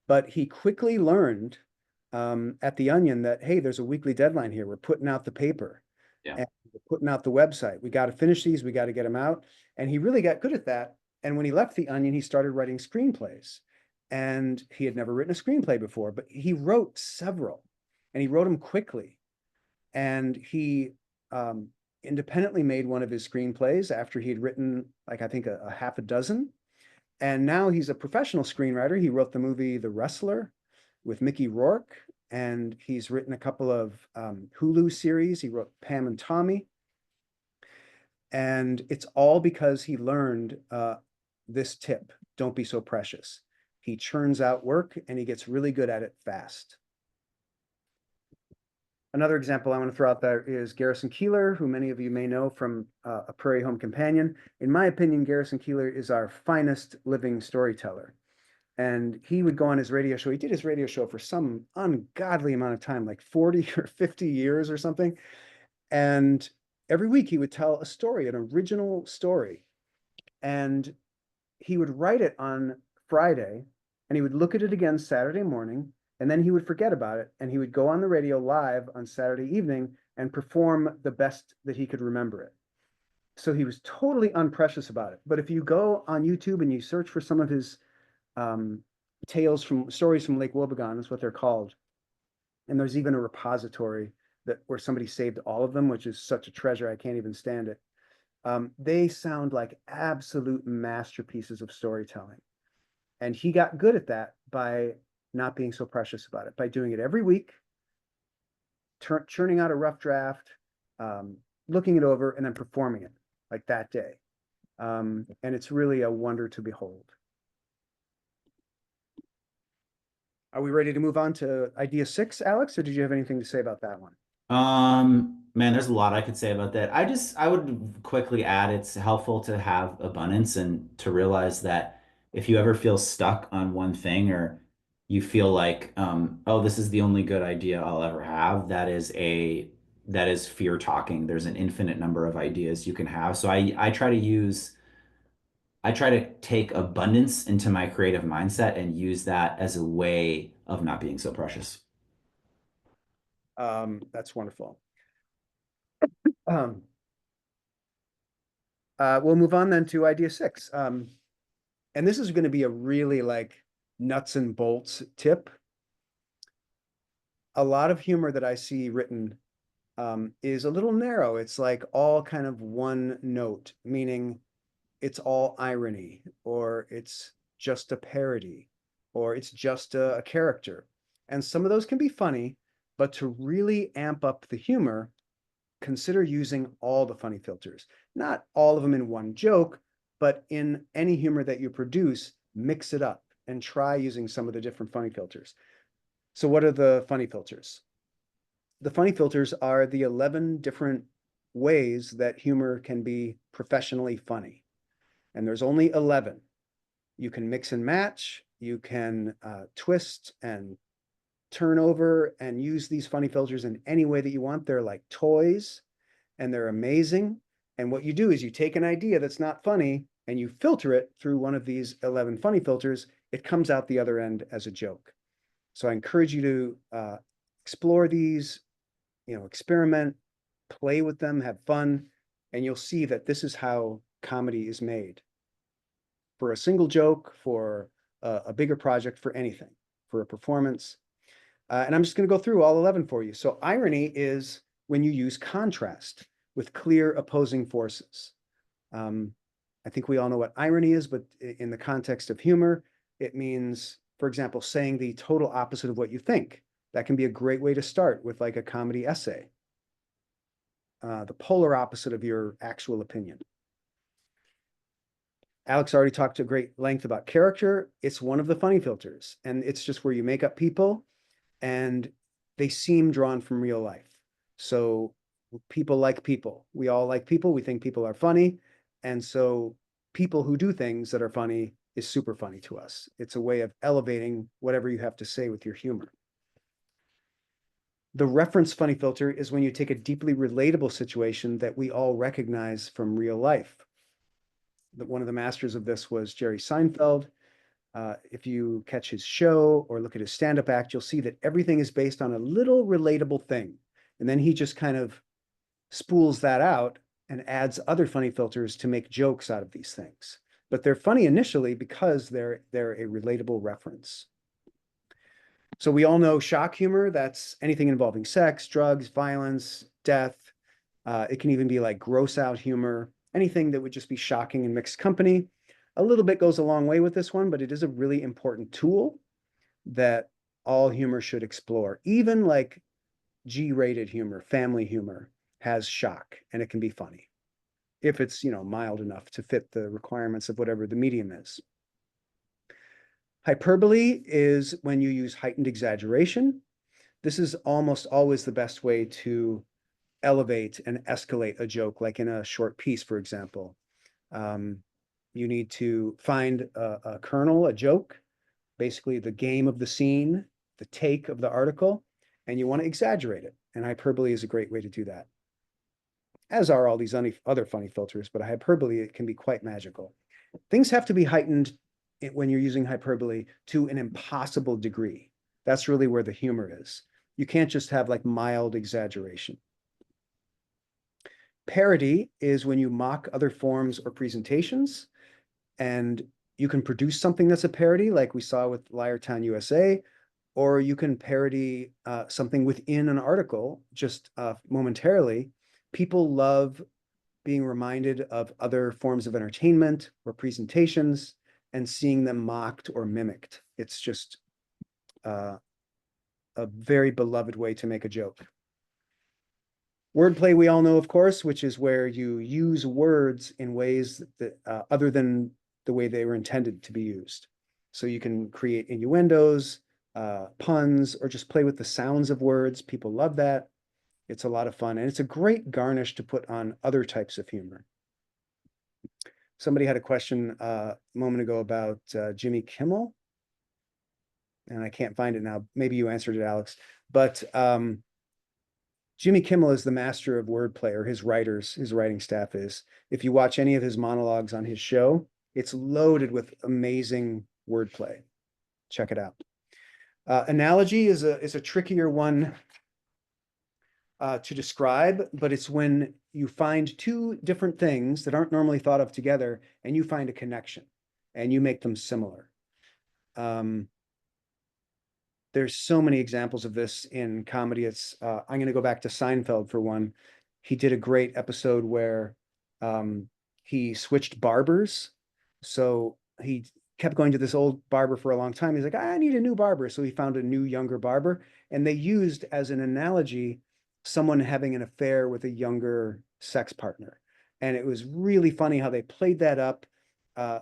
But he quickly learned at The Onion that, hey, there's a weekly deadline here. We're putting out the paper. Yeah. And we're putting out the website. We got to finish these. We got to get them out. And he really got good at that. And when he left The Onion, he started writing screenplays. And he had never written a screenplay before, but he wrote several, and he wrote them quickly. And he independently made one of his screenplays after he had written, like, I think a half a dozen. And now he's a professional screenwriter. He wrote the movie The Wrestler with Mickey Rourke, and he's written a couple of Hulu series. He wrote Pam and Tommy. And it's all because he learned this tip: don't be so precious. He churns out work and he gets really good at it fast. Another example I want to throw out there is Garrison Keillor, who many of you may know from A Prairie Home Companion. In my opinion, Garrison Keillor is our finest living storyteller. And he would go on his radio show. He did his radio show for some ungodly amount of time, like 40 or 50 years or something. And every week he would tell a story, an original story. And he would write it on Friday, and he would look at it again Saturday morning, and then he would forget about it, and he would go on the radio live on Saturday evening and perform the best that he could remember it. So he was totally unprecious about it. But if you go on YouTube and you search for some of his stories from Lake Wobegon, is what they're called, and there's even a repository where somebody saved all of them, which is such a treasure, I can't even stand it. They sound like absolute masterpieces of storytelling. And he got good at that by not being so precious about it, by doing it every week, churning out a rough draft, looking it over, and then performing it like that day. And it's really a wonder to behold. Are we ready to move on to idea 6, Alex, or did you have anything to say about that one? Man, there's a lot I could say about that. I would quickly add it's helpful to have abundance and to realize that if you ever feel stuck on one thing or you feel like, oh, this is the only good idea I'll ever have, that is fear talking. There's an infinite number of ideas you can have. So I try to take abundance into my creative mindset and use that as a way of not being so precious. That's wonderful. Um, we'll move on then to idea 6. And this is going to be a really like nuts and bolts tip. A lot of humor that I see written is a little narrow. It's like all kind of one note, meaning it's all irony, or it's just a parody, or it's just a character. And some of those can be funny, but to really amp up the humor, consider using all the funny filters. Not all of them in one joke, but in any humor that you produce, mix it up and try using some of the different funny filters. So what are the funny filters? The funny filters are the 11 different ways that humor can be professionally funny. And there's only 11. You can mix and match, you can twist and turn over and use these funny filters in any way that you want. They're like toys and they're amazing. And what you do is you take an idea that's not funny and you filter it through one of these 11 funny filters. It comes out the other end as a joke. So I encourage you to explore these, experiment, play with them, have fun, and you'll see that this is how comedy is made. For a single joke, for a bigger project, for anything, for a performance. And I'm just going to go through all 11 for you. So irony is when you use contrast with clear opposing forces. I think we all know what irony is, but in the context of humor, it means, for example, saying the total opposite of what you think. That can be a great way to start with like a comedy essay. The polar opposite of your actual opinion. Alex already talked to great length about character. It's one of the funny filters, and it's just where you make up people and they seem drawn from real life. So people like people. We all like people. We think people are funny. And so people who do things that are funny is super funny to us. It's a way of elevating whatever you have to say with your humor. The reference funny filter is when you take a deeply relatable situation that we all recognize from real life. One of the masters of this was Jerry Seinfeld. If you catch his show or look at his stand-up act, you'll see that everything is based on a little relatable thing. And then he just kind of spools that out and adds other funny filters to make jokes out of these things. But they're funny initially because they're a relatable reference. So we all know shock humor. That's anything involving sex, drugs, violence, death. It can even be like gross out humor, anything that would just be shocking in mixed company. A little bit goes a long way with this one, but it is a really important tool that all humor should explore. Even like G-rated humor, family humor has shock and it can be funny if it's, mild enough to fit the requirements of whatever the medium is. Hyperbole is when you use heightened exaggeration. This is almost always the best way to elevate and escalate a joke, like in a short piece, for example. You need to find a kernel, a joke, basically the game of the scene, the take of the article, and you want to exaggerate it. And hyperbole is a great way to do that, as are all these other funny filters, but hyperbole, it can be quite magical. Things have to be heightened when you're using hyperbole to an impossible degree. That's really where the humor is. You can't just have like mild exaggeration. Parody is when you mock other forms or presentations, and you can produce something that's a parody, like we saw with Liartown USA, or you can parody something within an article just momentarily. People love being reminded of other forms of entertainment or presentations and seeing them mocked or mimicked. It's just a very beloved way to make a joke. Wordplay, we all know, of course, which is where you use words in ways that other than the way they were intended to be used. So you can create innuendos, puns, or just play with the sounds of words. People love that. It's a lot of fun, and it's a great garnish to put on other types of humor. Somebody had a question a moment ago about Jimmy Kimmel, and I can't find it now. Maybe you answered it, Alex. But Jimmy Kimmel is the master of wordplay, or his writing staff is. If you watch any of his monologues on his show, it's loaded with amazing wordplay. Check it out. Analogy is a trickier one to describe, but it's when you find two different things that aren't normally thought of together, and you find a connection, and you make them similar. There's so many examples of this in comedy. I'm going to go back to Seinfeld for one. He did a great episode where he switched barbers. So he kept going to this old barber for a long time. He's like, I need a new barber. So he found a new, younger barber. And they used as an analogy someone having an affair with a younger sex partner. And it was really funny how they played that up.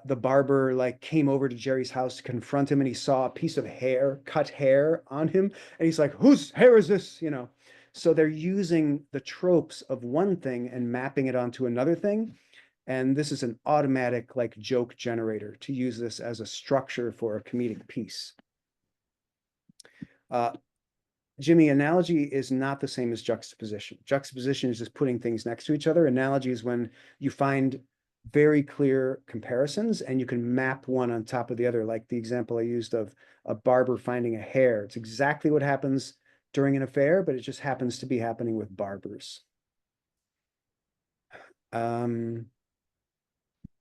The barber like came over to Jerry's house to confront him, and he saw a piece of hair, cut hair on him, and he's like, whose hair is this? So they're using the tropes of one thing and mapping it onto another thing. And this is an automatic like joke generator to use this as a structure for a comedic piece. Jimmy, analogy is not the same as juxtaposition. Juxtaposition is just putting things next to each other. Analogy is when you find very clear comparisons and you can map one on top of the other, like the example I used of a barber finding a hair. It's exactly what happens during an affair, but it just happens to be happening with barbers.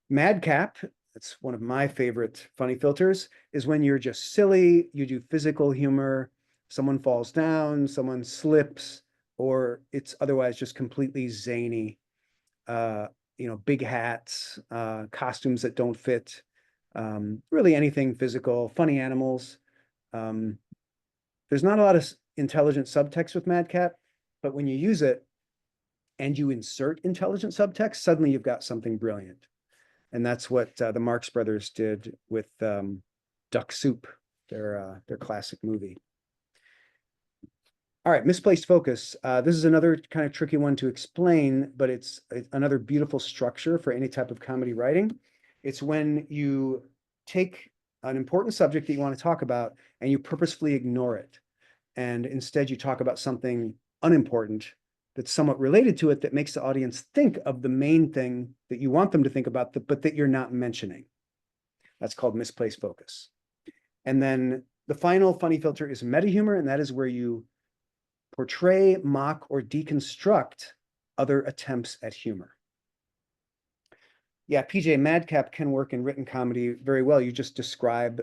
Madcap, that's one of my favorite funny filters, is when you're just silly, you do physical humor, someone falls down, someone slips, or it's otherwise just completely zany. Big hats, costumes that don't fit, really anything physical, funny animals. There's not a lot of intelligent subtext with Madcap, but when you use it and you insert intelligent subtext, suddenly you've got something brilliant. And that's what the Marx Brothers did with Duck Soup, their classic movie. All right, misplaced focus. This is another kind of tricky one to explain, but it's another beautiful structure for any type of comedy writing. It's when you take an important subject that you want to talk about and you purposefully ignore it. And instead you talk about something unimportant that's somewhat related to it that makes the audience think of the main thing that you want them to think about, but that you're not mentioning. That's called misplaced focus. And then the final funny filter is meta humor, and that is where you portray, mock, or deconstruct other attempts at humor. Yeah, PJ, Madcap can work in written comedy very well. You just describe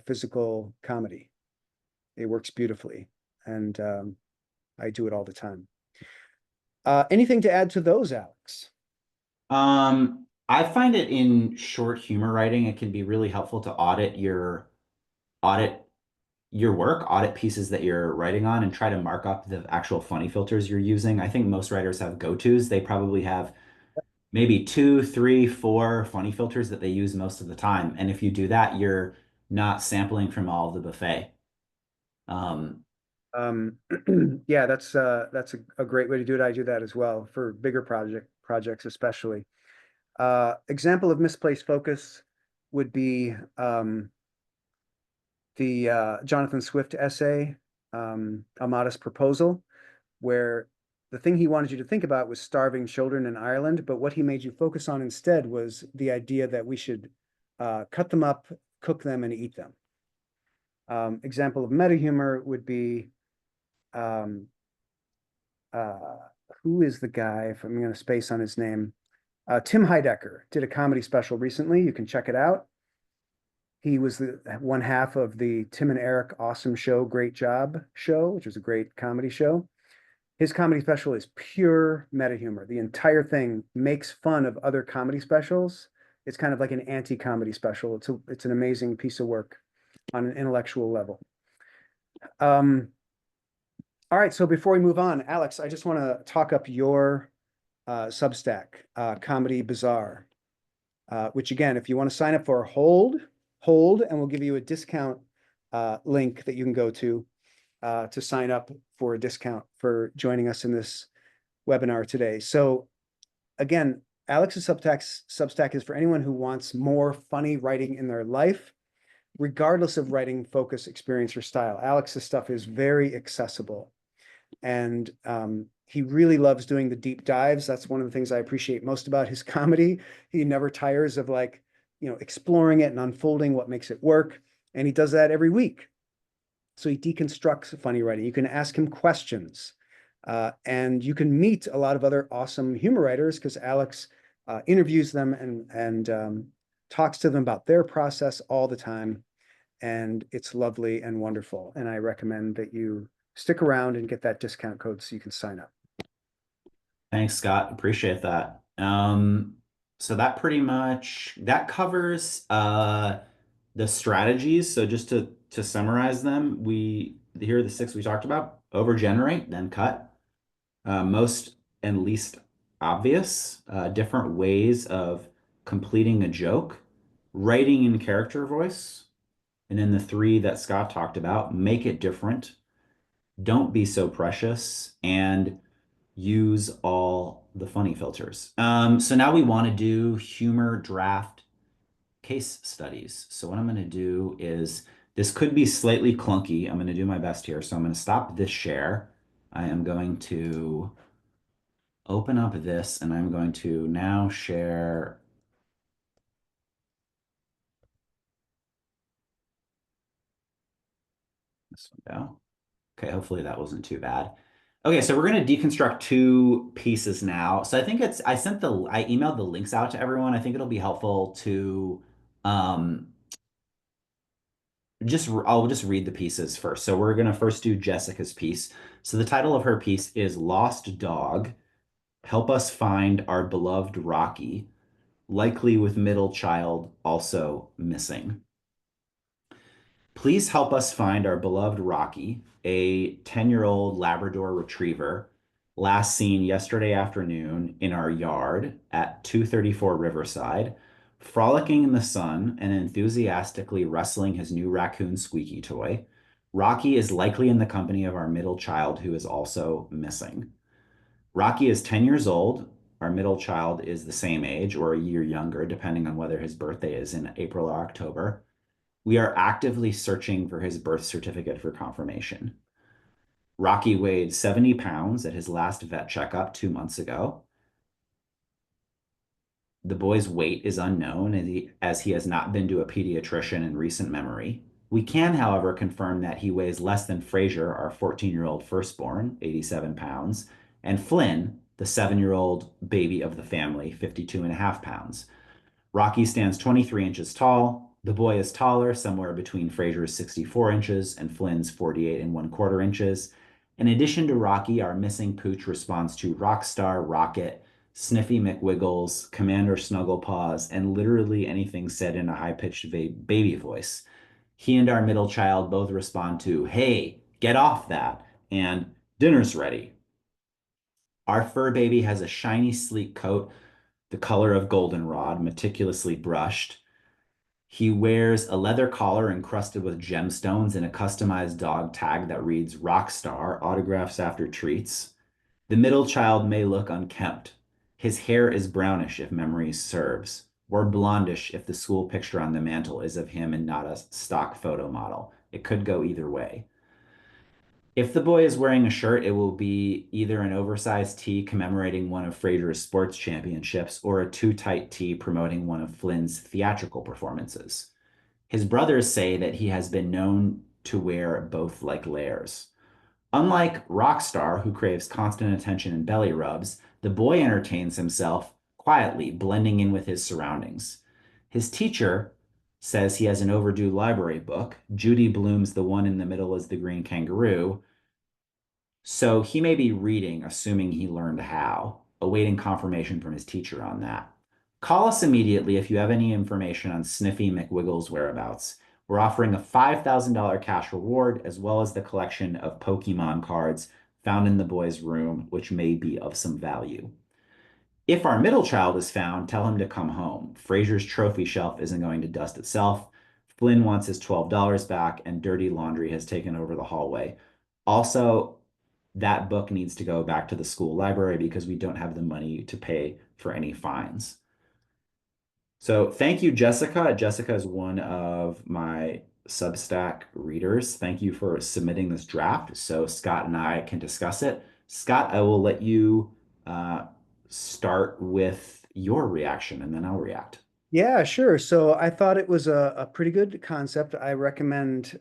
physical comedy. It works beautifully, and I do it all the time. Anything to add to those, Alex? I find it in short humor writing, it can be really helpful to audit your work, audit pieces that you're writing on, and try to mark up the actual funny filters you're using. I think most writers have go-tos. They probably have maybe two, three, four funny filters that they use most of the time. And if you do that, you're not sampling from all of the buffet. Yeah, that's a great way to do it. I do that as well for bigger projects, especially. Example of misplaced focus would be the Jonathan Swift essay, A Modest Proposal, where the thing he wanted you to think about was starving children in Ireland, but what he made you focus on instead was the idea that we should cut them up, cook them, and eat them. Example of meta humor would be um, who is the guy, if I'm going to space on his name, Tim Heidecker did a comedy special recently. You can check it out. He was the one half of the Tim and Eric Awesome Show, Great Job show, which was a great comedy show. His comedy special is pure meta humor. The entire thing makes fun of other comedy specials. It's kind of like an anti-comedy special. It's an amazing piece of work on an intellectual level. All right, so before we move on, Alex, I just want to talk up your Substack, Comedy Bazaar, which again, if you want to sign up for hold, and we'll give you a discount link that you can go to sign up for a discount for joining us in this webinar today. So again, Alex's Substack is for anyone who wants more funny writing in their life, regardless of writing focus, experience, or style. Alex's stuff is very accessible. And he really loves doing the deep dives. That's one of the things I appreciate most about his comedy. He never tires of exploring it and unfolding what makes it work. And he does that every week. So he deconstructs funny writing. You can ask him questions. And you can meet a lot of other awesome humor writers because Alex interviews them and talks to them about their process all the time. And it's lovely and wonderful. And I recommend that you stick around and get that discount code so you can sign up. Thanks, Scott. Appreciate that. So that pretty much that covers the strategies. So just to summarize them, here are the six we talked about: overgenerate, then cut, most and least obvious, different ways of completing a joke, writing in character voice, and then the three that Scott talked about: make it different, don't be so precious, and use all the funny filters. So now we want to do humor draft case studies. So what I'm going to do is, this could be slightly clunky. I'm going to do my best here. So I'm going to stop this share. I am going to open up this and I'm going to now share this one down. Okay, hopefully that wasn't too bad. Okay, so we're going to deconstruct two pieces now. So I think I emailed the links out to everyone. I think it'll be helpful to um, I'll just read the pieces first. So we're going to first do Jessica's piece. So the title of her piece is Lost Dog, Help Us Find Our Beloved Rocky, likely with middle child also missing. Please help us find our beloved Rocky, a 10-year-old Labrador retriever, last seen yesterday afternoon in our yard at 234 Riverside, frolicking in the sun and enthusiastically wrestling his new raccoon squeaky toy. Rocky is likely in the company of our middle child, who is also missing. Rocky is 10 years old. Our middle child is the same age or a year younger, depending on whether his birthday is in April or October. We are actively searching for his birth certificate for confirmation. Rocky weighed 70 pounds at his last vet checkup 2 months ago. The boy's weight is unknown as he has not been to a pediatrician in recent memory. We can, however, confirm that he weighs less than Fraser, our 14-year-old firstborn, 87 pounds, and Flynn, the 7-year-old baby of the family, 52.5 pounds. Rocky stands 23 inches tall. The boy is taller, somewhere between Fraser's 64 inches and Flynn's 48 1/4 inches. In addition to Rocky, our missing pooch responds to Rockstar, Rocket, Sniffy McWiggles, Commander Snugglepaws, and literally anything said in a high-pitched baby voice. He and our middle child both respond to, "Hey, get off that," and "Dinner's ready." Our fur baby has a shiny, sleek coat, the color of goldenrod, meticulously brushed. He wears a leather collar encrusted with gemstones and a customized dog tag that reads Rockstar, autographs after treats. The middle child may look unkempt. His hair is brownish if memory serves, or blondish if the school picture on the mantle is of him and not a stock photo model. It could go either way. If the boy is wearing a shirt, it will be either an oversized tee commemorating one of Fraser's sports championships or a too tight tee promoting one of Flynn's theatrical performances. His brothers say that he has been known to wear both like layers. Unlike Rockstar, who craves constant attention and belly rubs, the boy entertains himself quietly, blending in with his surroundings. His teacher says he has an overdue library book. Judy Bloom's The One in the Middle is the Green Kangaroo. So he may be reading, assuming he learned how, awaiting confirmation from his teacher on that. Call us immediately if you have any information on Sniffy McWiggle's whereabouts. We're offering a $5,000 cash reward, as well as the collection of Pokemon cards found in the boy's room, which may be of some value. If our middle child is found, tell him to come home. Fraser's trophy shelf isn't going to dust itself. Flynn wants his $12 back, and dirty laundry has taken over the hallway. Also, that book needs to go back to the school library because we don't have the money to pay for any fines. So thank you, Jessica. Jessica is one of my Substack readers. Thank you for submitting this draft so Scott and I can discuss it. Scott, I will let you uh, start with your reaction and then I'll react. Yeah, sure. So I thought it was a pretty good concept. I recommend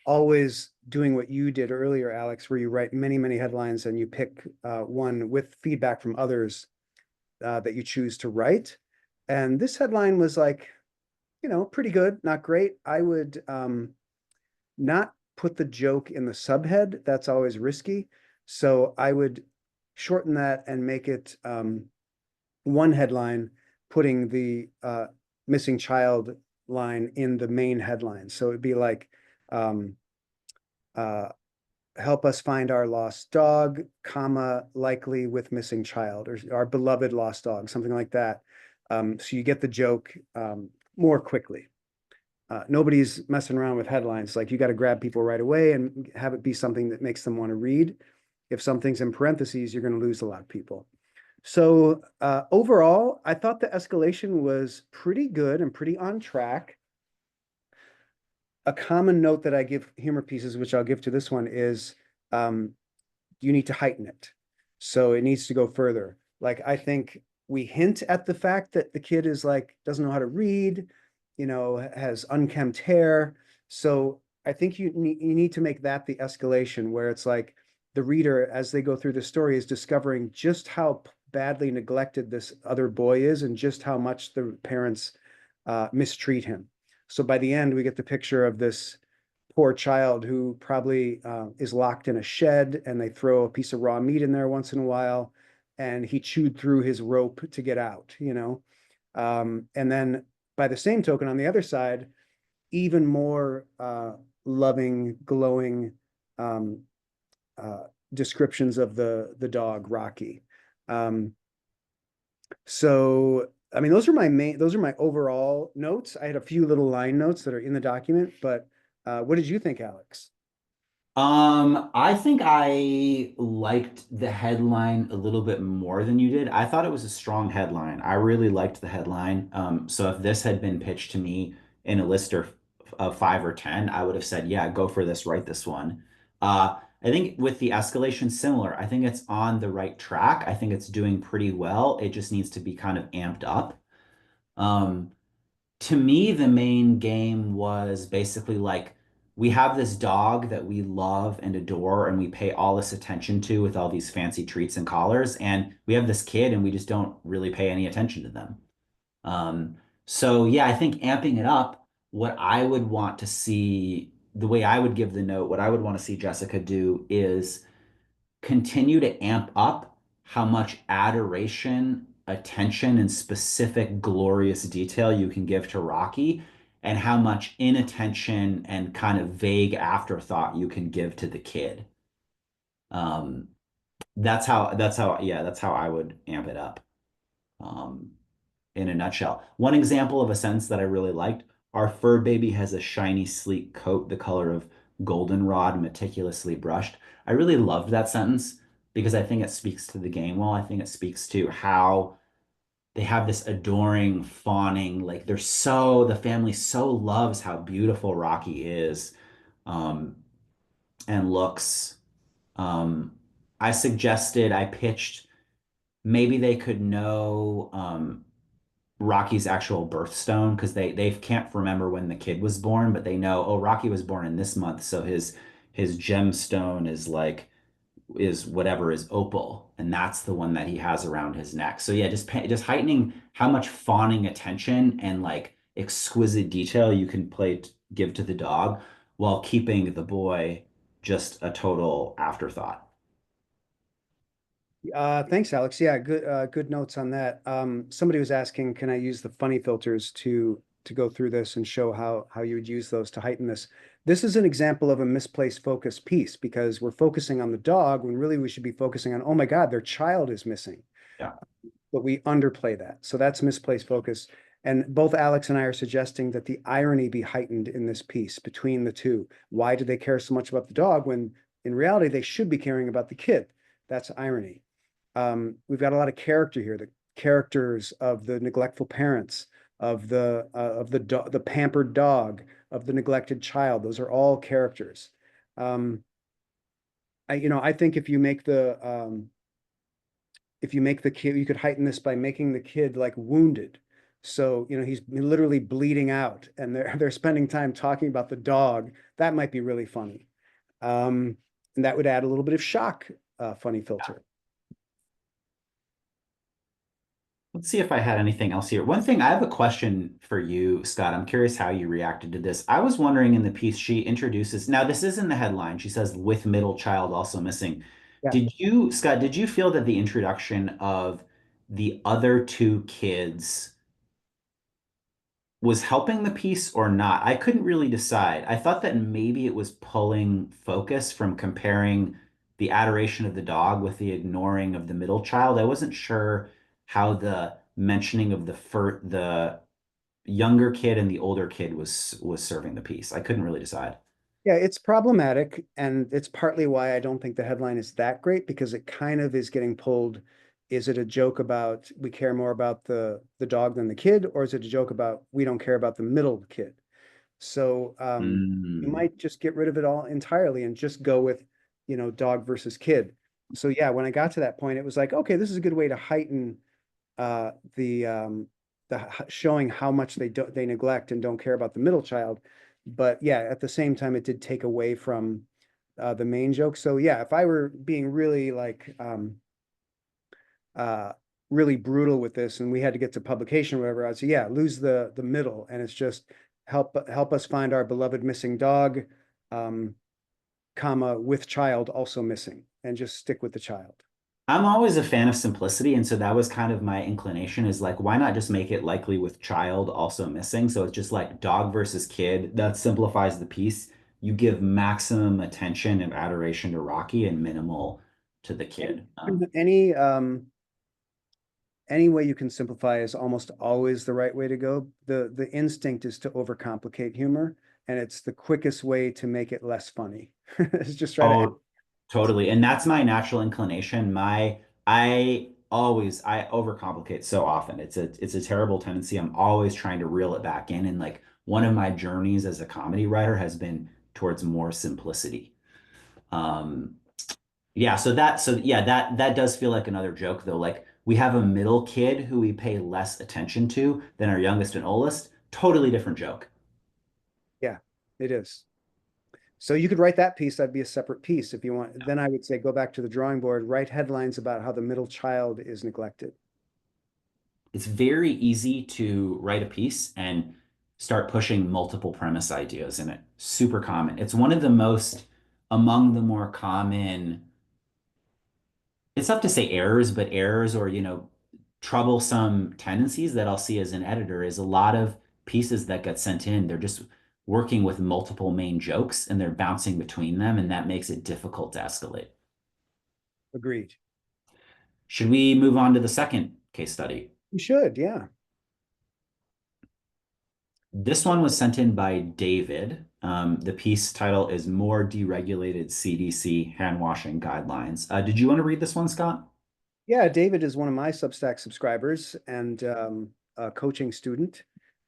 always doing what you did earlier, Alex, where you write many, many headlines and you pick one with feedback from others that you choose to write. And this headline was like, pretty good, not great. I would not put the joke in the subhead. That's always risky. So I would shorten that and make it one headline, putting the missing child line in the main headline. So it'd be like, um, uh, help us find our lost dog, comma, likely with missing child, or our beloved lost dog, something like that. So you get the joke more quickly. Nobody's messing around with headlines. Like, you got to grab people right away and have it be something that makes them want to read. If something's in parentheses, you're going to lose a lot of people. So overall, I thought the escalation was pretty good and pretty on track. A common note that I give humor pieces, which I'll give to this one, is um, you need to heighten it. So it needs to go further. Like, I think we hint at the fact that the kid is like, doesn't know how to read, has unkempt hair. So I think you need to make that the escalation, where it's like the reader, as they go through the story, is discovering just how badly neglected this other boy is and just how much the parents mistreat him. So by the end, we get the picture of this poor child who probably is locked in a shed, and they throw a piece of raw meat in there once in a while, and he chewed through his rope to get out. And then by the same token, on the other side, even more loving, glowing um, uh, descriptions of the dog Rocky. Um, so I mean, those are my overall notes. I had a few little line notes that are in the document, but what did you think, Alex? I think I liked the headline a little bit more than you did. I thought it was a strong headline. I really liked the headline. So if this had been pitched to me in a list of 5 or 10, I would have said, yeah, go for this, write this one. I think with the escalation, similar. I think it's on the right track. I think it's doing pretty well. It just needs to be kind of amped up. Um, to me, the main game was basically like we have this dog that we love and adore and we pay all this attention to with all these fancy treats and collars, and we have this kid and we just don't really pay any attention to them. So yeah, I think amping it up, what I would want to see, the way I would give the note, what I would want to see Jessica do is continue to amp up how much adoration, attention, and specific glorious detail you can give to Rocky, and how much inattention and kind of vague afterthought you can give to the kid. Um, that's how I would amp it up. Um, in a nutshell. One example of a sentence that I really liked, our fur baby has a shiny, sleek coat the color of goldenrod, meticulously brushed. I really loved that sentence because I think it speaks to the game well. I think it speaks to how they have this adoring, fawning, like the family so loves how beautiful Rocky is um, and looks. Um, I pitched maybe they could know Rocky's actual birthstone because they can't remember when the kid was born, but they know, oh, Rocky was born in this month, so his gemstone is whatever is opal, and that's the one that he has around his neck. So yeah, just heightening how much fawning attention and like exquisite detail you can give to the dog while keeping the boy just a total afterthought. Thanks, Alex. Yeah, good notes on that. Somebody was asking, can I use the funny filters to go through this and show how you would use those to heighten this? This is an example of a misplaced focus piece because we're focusing on the dog when really we should be focusing on, oh my God, their child is missing. Yeah. But we underplay that. So that's misplaced focus. And both Alex and I are suggesting that the irony be heightened in this piece between the two. Why do they care so much about the dog when in reality they should be caring about the kid? That's irony. We've got a lot of character here, the characters of the neglectful parents, of the pampered dog, of the neglected child. Those are all characters. Um, I think if you make the kid, you could heighten this by making the kid like wounded. So, he's literally bleeding out and they're spending time talking about the dog. That might be really funny. And that would add a little bit of shock, funny filter. Let's see if I had anything else here. One thing, I have a question for you, Scott. I'm curious how you reacted to this. I was wondering in the piece she introduces, now this is in the headline. She says, with middle child also missing. Yeah. Did you, Scott, did you feel that the introduction of the other two kids was helping the piece or not? I couldn't really decide. I thought that maybe it was pulling focus from comparing the adoration of the dog with the ignoring of the middle child. I wasn't sure how the mentioning of the younger kid and the older kid was serving the piece. I couldn't really decide. Yeah, it's problematic, and it's partly why I don't think the headline is that great because it kind of is getting pulled. Is it a joke about we care more about the dog than the kid, or is it a joke about we don't care about the middle kid? So you Mm. might just get rid of it all entirely and just go with, dog versus kid. So yeah, when I got to that point, it was like, okay, this is a good way to heighten uh, the um, showing how much they neglect and don't care about the middle child. But yeah, at the same time, it did take away from the main joke. So yeah, if I were being really like uh, really brutal with this, and we had to get to publication or whatever, I'd say yeah, lose the middle, and it's just help us find our beloved missing dog, um, comma with child also missing, and just stick with the child. I'm always a fan of simplicity, and so that was kind of my inclination is like, why not just make it likely with child also missing? So it's just like dog versus kid. That simplifies the piece. You give maximum attention and adoration to Rocky and minimal to the kid. Any any way you can simplify is almost always the right way to go. The instinct is to overcomplicate humor, and it's the quickest way to make it less funny. It's just try to. Oh, totally. And that's my natural inclination. I overcomplicate so often. It's a terrible tendency. I'm always trying to reel it back in. And like one of my journeys as a comedy writer has been towards more simplicity. Um, yeah, that does feel like another joke though. Like we have a middle kid who we pay less attention to than our youngest and oldest. Totally different joke. Yeah, it is. So you could write that piece. That'd be a separate piece if you want. Then I would say go back to the drawing board, write headlines about how the middle child is neglected. It's very easy to write a piece and start pushing multiple premise ideas in it. Super common. It's one of the most, among the more common, it's tough to say errors, but errors or, troublesome tendencies that I'll see as an editor is a lot of pieces that get sent in. They're just working with multiple main jokes and they're bouncing between them, and that makes it difficult to escalate. Agreed. Should we move on to the second case study? You should, yeah. This one was sent in by David. The piece title is More Deregulated CDC Hand Washing Guidelines. Did you want to read this one, Scott? Yeah, David is one of my Substack subscribers and a coaching student.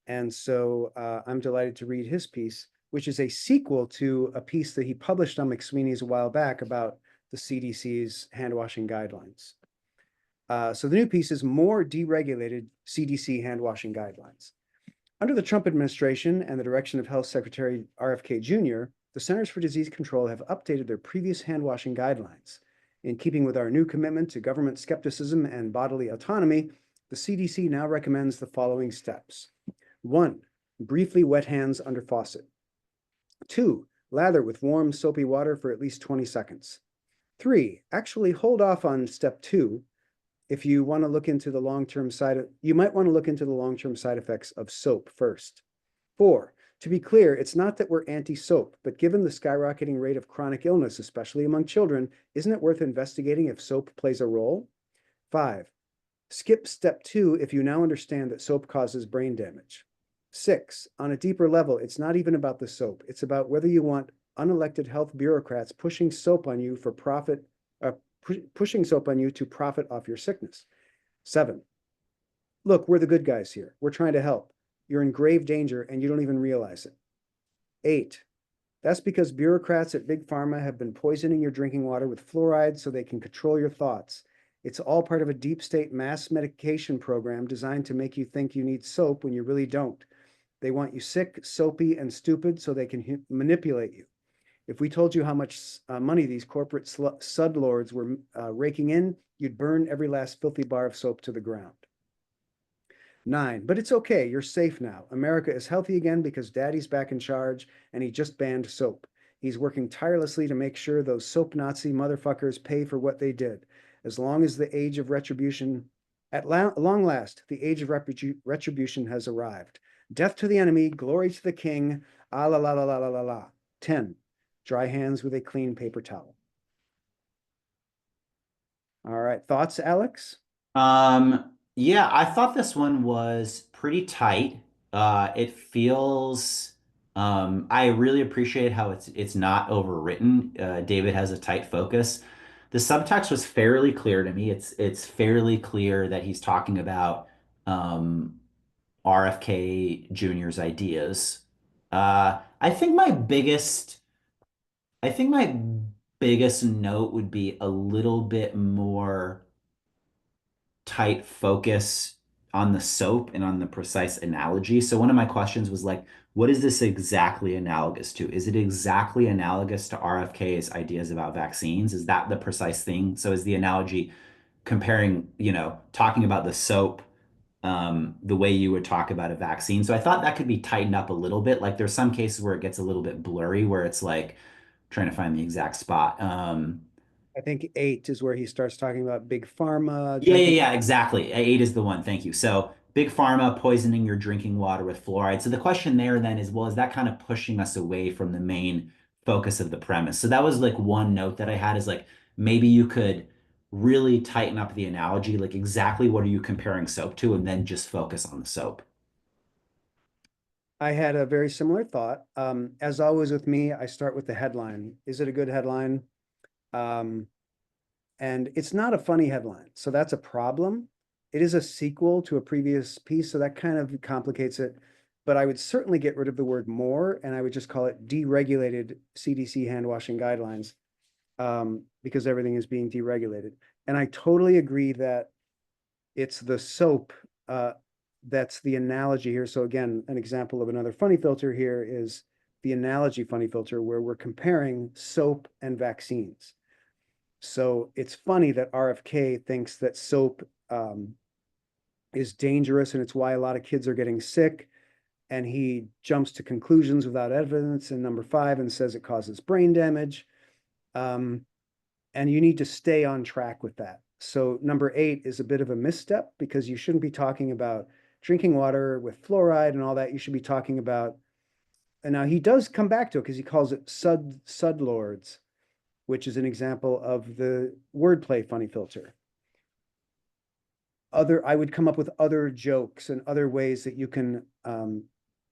And so I'm delighted to read his piece, which is a sequel to a piece that he published on McSweeney's a while back about the CDC's hand washing guidelines. So the new piece is More Deregulated CDC Hand Washing Guidelines. Under the Trump administration and the direction of Health Secretary RFK Jr., the Centers for Disease Control have updated their previous hand washing guidelines. In keeping with our new commitment to government skepticism and bodily autonomy, the CDC now recommends the following steps. 1. Briefly wet hands under faucet. 2. Lather with warm, soapy water for at least 20 seconds. 3. Actually hold off on step 2 if you want to look into the long-term side, you might want to look into the long-term side effects of soap first. 4. To be clear, it's not that we're anti-soap, but given the skyrocketing rate of chronic illness, especially among children, isn't it worth investigating if soap plays a role? 5. Skip step 2 if you now understand that soap causes brain damage. 6. On a deeper level, it's not even about the soap. It's about whether you want unelected health bureaucrats pushing soap on you for profit, pushing soap on you to profit off your sickness. 7. Look, we're the good guys here. We're trying to help. You're in grave danger and you don't even realize it. 8. That's because bureaucrats at Big Pharma have been poisoning your drinking water with fluoride so they can control your thoughts. It's all part of a deep state mass medication program designed to make you think you need soap when you really don't. They want you sick, soapy, and stupid so they can manipulate you. If we told you how much money these corporate sudlords were raking in, you'd burn every last filthy bar of soap to the ground. 9. But it's okay. You're safe now. America is healthy again because Daddy's back in charge and he just banned soap. He's working tirelessly to make sure those soap Nazi motherfuckers pay for what they did. As long as the age of retribution, at long last, the age of retribution has arrived. Death to the enemy, glory to the king. Ah la la la la la la la. 10. Dry hands with a clean paper towel. All right. Thoughts, Alex? Yeah, I thought this one was pretty tight. It feels, I really appreciate how it's not overwritten. David has a tight focus. The subtext was fairly clear to me. It's fairly clear that he's talking about RFK Jr.'s ideas. I think my biggest note would be a little bit more tight focus on the soap and on the precise analogy. So one of my questions was like, what is this exactly analogous to? Is it exactly analogous to RFK's ideas about vaccines? Is that the precise thing? So is the analogy comparing, talking about the soap the way you would talk about a vaccine? So I thought that could be tightened up a little bit. Like there's some cases where it gets a little bit blurry, where it's like trying to find the exact spot. I think 8 is where he starts talking about big pharma, Yeah, yeah, drinking. yeah, exactly. Eight is the one. Thank you. So big pharma poisoning your drinking water with fluoride. So the question there then is, well, is that kind of pushing us away from the main focus of the premise? So that was like one note that I had is like maybe you could really tighten up the analogy, like exactly what are you comparing soap to, and then just focus on the soap. I had a very similar thought. As always with me, I start with the headline. Is it a good headline? Um, and it's not a funny headline, so that's a problem. It is a sequel to a previous piece, so that kind of complicates it. But I would certainly get rid of the word more, and I would just call it deregulated CDC hand washing guidelines, because everything is being deregulated. And I totally agree that it's the soap that's the analogy here. So again, an example of another funny filter here is the analogy funny filter where we're comparing soap and vaccines. So it's funny that RFK thinks that soap is dangerous and it's why a lot of kids are getting sick. And he jumps to conclusions without evidence in number 5 and says it causes brain damage. Um, and you need to stay on track with that. So number 8 is a bit of a misstep because you shouldn't be talking about drinking water with fluoride and all that. You should be talking about, and now he does come back to it because he calls it sudlords, which is an example of the wordplay funny filter. I would come up with other jokes and other ways that you can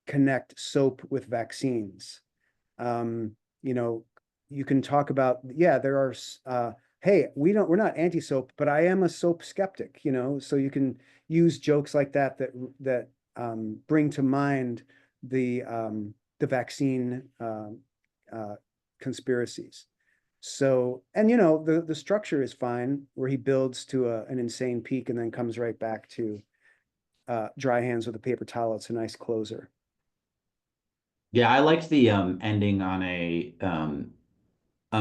connect soap with vaccines. Um, you know, you can talk about, yeah, there are, hey, we're not anti-soap, but I am a soap skeptic, so you can use jokes like that bring to mind the vaccine conspiracies. So, and the structure is fine where he builds to an insane peak and then comes right back to dry hands with a paper towel. It's a nice closer. Yeah, I liked the ending on a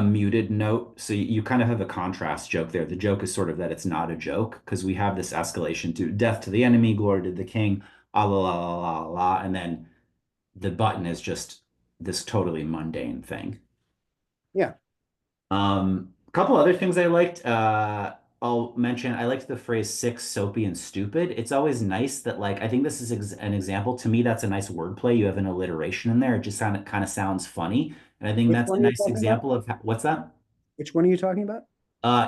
muted note. So you kind of have a contrast joke there. The joke is sort of that it's not a joke because we have this escalation to death to the enemy, glory to the king, ah la la la la la, and then the button is just this totally mundane thing. Yeah. A couple other things I liked. I'll mention I liked the phrase sick, soapy, and stupid. It's always nice that like I think this is ex an example. To me, that's a nice wordplay. You have an alliteration in there. It just kind of sounds funny. And I think Which that's a one are you nice talking about? example of what's that? Which one are you talking about?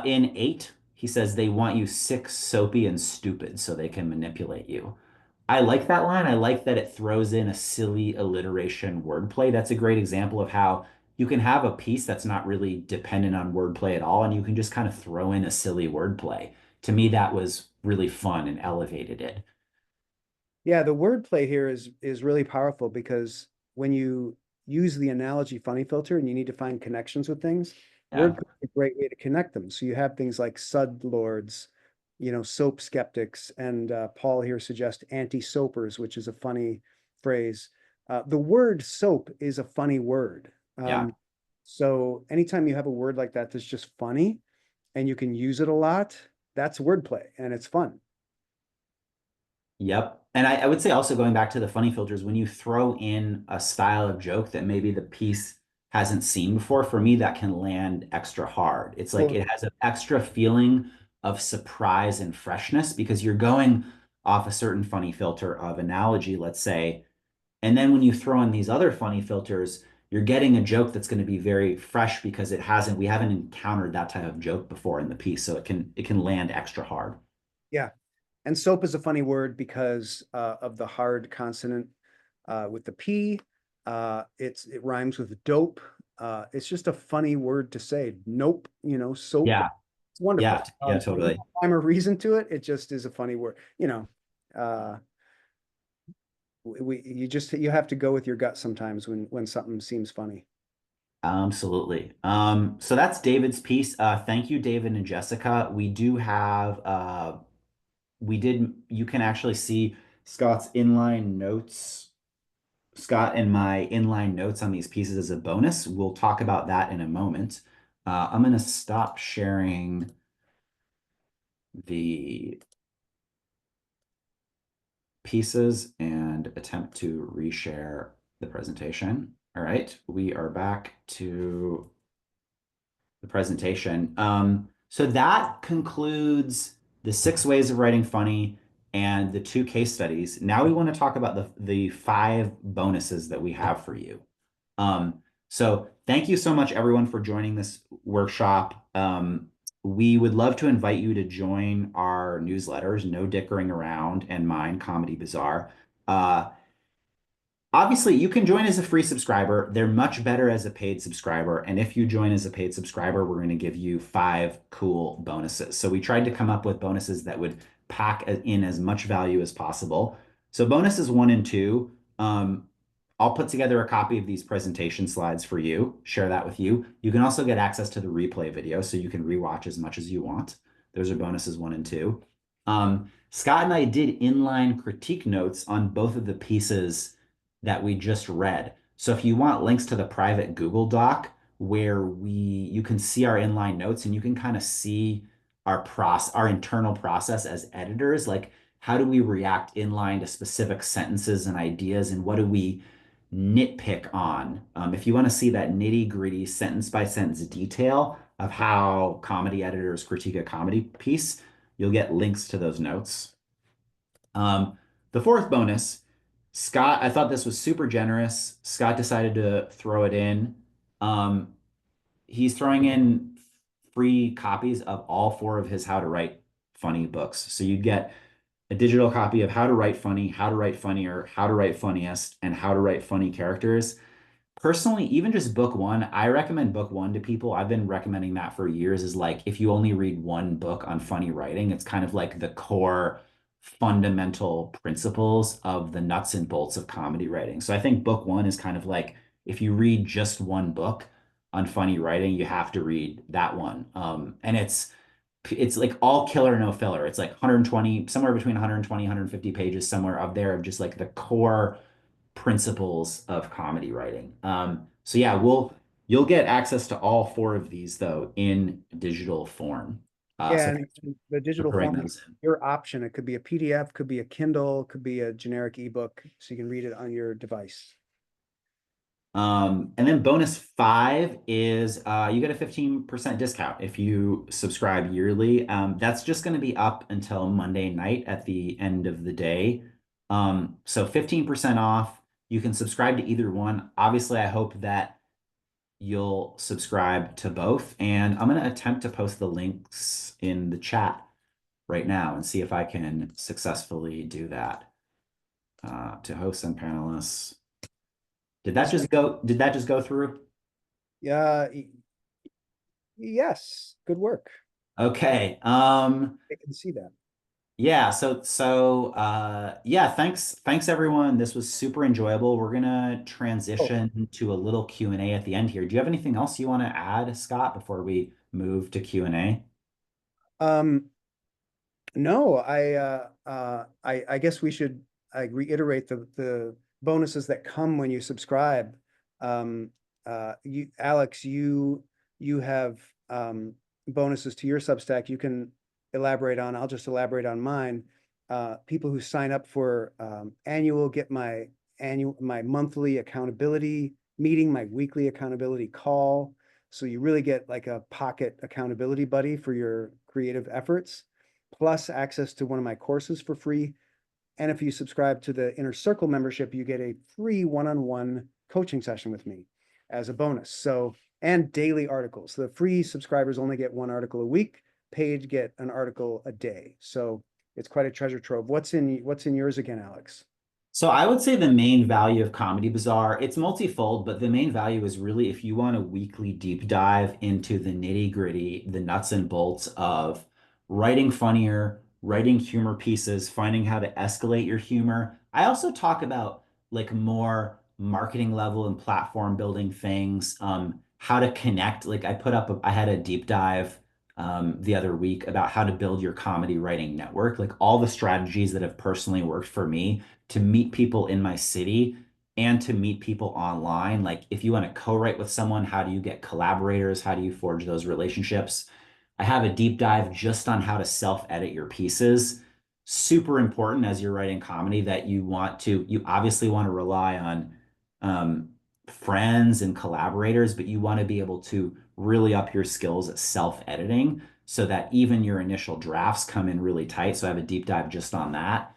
In 8, he says they want you sick, soapy, and stupid so they can manipulate you. I like that line. I like that it throws in a silly alliteration wordplay. That's a great example of how you can have a piece that's not really dependent on wordplay at all, and you can just kind of throw in a silly wordplay. To me, that was really fun and elevated it. Yeah, the wordplay here is really powerful because when you use the analogy funny filter and you need to find connections with things, Yeah. wordplay is a great way to connect them. So you have things like sud lords, soap skeptics, and Paul here suggests anti-soapers, which is a funny phrase. The word soap is a funny word. Yeah. So anytime you have a word like that that's just funny and you can use it a lot, that's wordplay and it's fun. Yep. And I would say also going back to the funny filters, when you throw in a style of joke that maybe the piece hasn't seen before, for me, that can land extra hard. It's like Well, it has an extra feeling of surprise and freshness because you're going off a certain funny filter of analogy, let's say. And then when you throw in these other funny filters, you're getting a joke that's going to be very fresh because we haven't encountered that type of joke before in the piece. So it can land extra hard. yeah. And soap is a funny word because of the hard consonant with the P. It rhymes with dope. It's just a funny word to say. Nope, soap. Yeah. It's wonderful. Yeah. Yeah, There's no totally. rhyme or reason to it. It just is a funny word. Uh, you have to go with your gut sometimes when something seems funny. Absolutely. So that's David's piece. Thank you, David and Jessica. You can actually see Scott's inline notes, Scott and my inline notes on these pieces as a bonus. We'll talk about that in a moment. I'm going to stop sharing the pieces and attempt to reshare the presentation. All right, we are back to the presentation. So that concludes the 6 ways of writing funny and the 2 case studies. Now we want to talk about the 5 bonuses that we have for you. So thank you so much, everyone, for joining this workshop. We would love to invite you to join our newsletters, No Dickering Around and mine, Comedy Bazaar. Uh, Obviously, you can join as a free subscriber. They're much better as a paid subscriber. And if you join as a paid subscriber, we're going to give you 5 cool bonuses. So we tried to come up with bonuses that would pack in as much value as possible. So bonuses 1 and 2, I'll put together a copy of these presentation slides for you, share that with you. You can also get access to the replay video so you can rewatch as much as you want. Those are bonuses 1 and 2. Scott and I did inline critique notes on both of the pieces that we just read. So if you want links to the private Google Doc where you can see our inline notes and you can kind of see our internal process as editors, like how do we react inline to specific sentences and ideas and what do we nitpick on? If you want to see that nitty-gritty sentence by sentence detail of how comedy editors critique a comedy piece, you'll get links to those notes. The fourth bonus, Scott, I thought this was super generous. Scott decided to throw it in. Um, he's throwing in free copies of all 4 of his How to Write Funny books. So you'd get a digital copy of How to Write Funny, How to Write Funnier, How to Write Funniest, and How to Write Funny Characters. Personally, even just book 1, I recommend book 1 to people. I've been recommending that for years is like if you only read 1 book on funny writing, it's kind of like the core fundamental principles of the nuts and bolts of comedy writing. So I think book 1 is kind of like if you read just 1 book on funny writing, you have to read that one. And it's like all killer, no filler. It's like 120, somewhere between 120, 150 pages, somewhere up there of just like the core principles of comedy writing. So yeah, you'll get access to all 4 of these though in digital form. Yeah, So and thanks the for digital throwing form is those in. your option. It could be a PDF, could be a Kindle, could be a generic ebook, so you can read it on your device. And then bonus five is you get a 15% discount if you subscribe yearly. That's just going to be up until Monday night at the end of the day. So 15% off. You can subscribe to either one. Obviously, I hope that you'll subscribe to both. And I'm going to attempt to post the links in the chat right now and see if I can successfully do that. To hosts and panelists. Yes, ma'am. Did that just go through? Yeah, yes, good work. Okay. I can see that. Yeah, yeah, thanks everyone. This was super enjoyable. We're gonna Oh, transition to a little Q&A at the end here. Do you have anything else you want to add, Scott, before we move to Q&A? um, no, I guess we should reiterate the bonuses that come when you subscribe. Alex, you have bonuses to your Substack. You can elaborate on. I'll just elaborate on mine. People who sign up for annual get my monthly accountability meeting, my weekly accountability call. So you really get like a pocket accountability buddy for your creative efforts, plus access to one of my courses for free. And if you subscribe to the Inner Circle membership, you get a free one-on-one coaching session with me as a bonus. So, and daily articles. The free subscribers only get one article a week. Paid get an article a day. So it's quite a treasure trove. What's in yours again, Alex? So I would say the main value of Comedy Bazaar, it's multifold, but the main value is really if you want a weekly deep dive into the nitty-gritty, the nuts and bolts of writing funnier, writing humor pieces, finding how to escalate your humor. I also talk about like more marketing level and platform building things, how to connect. Like I had a deep dive the other week about how to build your comedy writing network, like all the strategies that have personally worked for me to meet people in my city and to meet people online. Like if you want to co-write with someone, how do you get collaborators? How do you forge those relationships? I have a deep dive just on how to self-edit your pieces. Super important as you're writing comedy that you obviously want to rely on um, friends and collaborators, but you want to be able to really up your skills at self-editing so that even your initial drafts come in really tight. So I have a deep dive just on that.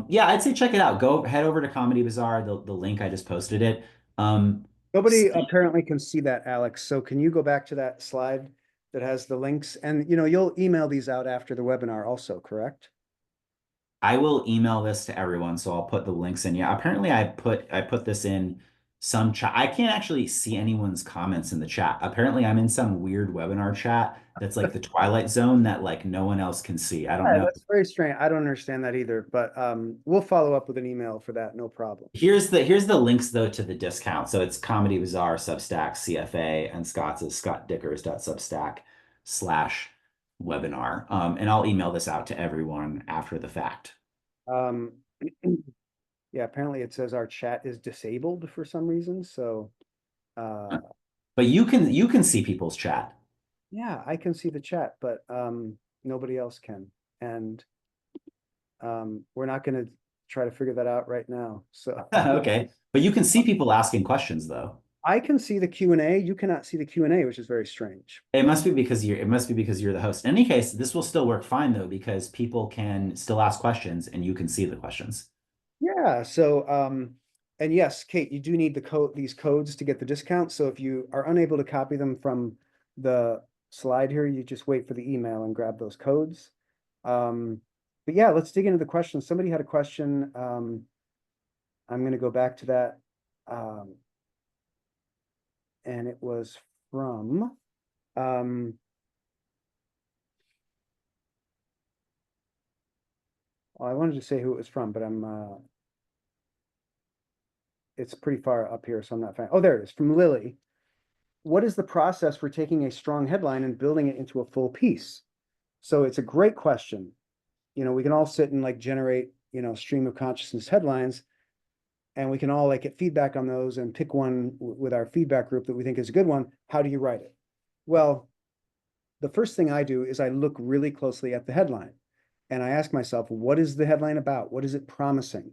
Yeah, I'd say check it out. Go head over to Comedy Bazaar, the link I just posted it. Um, Nobody apparently can see that, Alex. So can you go back to that slide that has the links? And you'll email these out after the webinar also, correct? I will email this to everyone, so I'll put the links in. Yeah, apparently I put this in some chat. I can't actually see anyone's comments in the chat. Apparently I'm in some weird webinar chat that's like the Twilight Zone that like no one else can see. I don't Yeah, know. that's very strange. I don't understand that either, but we'll follow up with an email for that. No problem. Here's the links though to the discount. So it's Comedy Bazaar, Substack, CFA, and Scott's is scottdickers.substack/webinar. And I'll email this out to everyone after the fact. Um, yeah, apparently it says our chat is disabled for some reason. So But you can see people's chat. yeah, I can see the chat, but nobody else can. And we're not going to try to figure that out right now. So Okay. But you can see people asking questions though. I can see the Q&A. You cannot see the Q&A, which is very strange. It must be because you're the host. In any case, this will still work fine though, because people can still ask questions and you can see the questions. Yeah. So, and yes, Kate, you do need these codes to get the discount. So if you are unable to copy them from the slide here, you just wait for the email and grab those codes. But yeah, let's dig into the questions. Somebody had a question. I'm going to go back to that. And it was from, um, well, I wanted to say who it was from, but it's pretty far up here, so I'm not fine. Oh, there it is, from Lily. What is the process for taking a strong headline and building it into a full piece? So it's a great question. We can all sit and like generate, stream of consciousness headlines, and we can all like get feedback on those and pick one with our feedback group that we think is a good one. How do you write it? Well, the first thing I do is I look really closely at the headline and I ask myself, what is the headline about? What is it promising?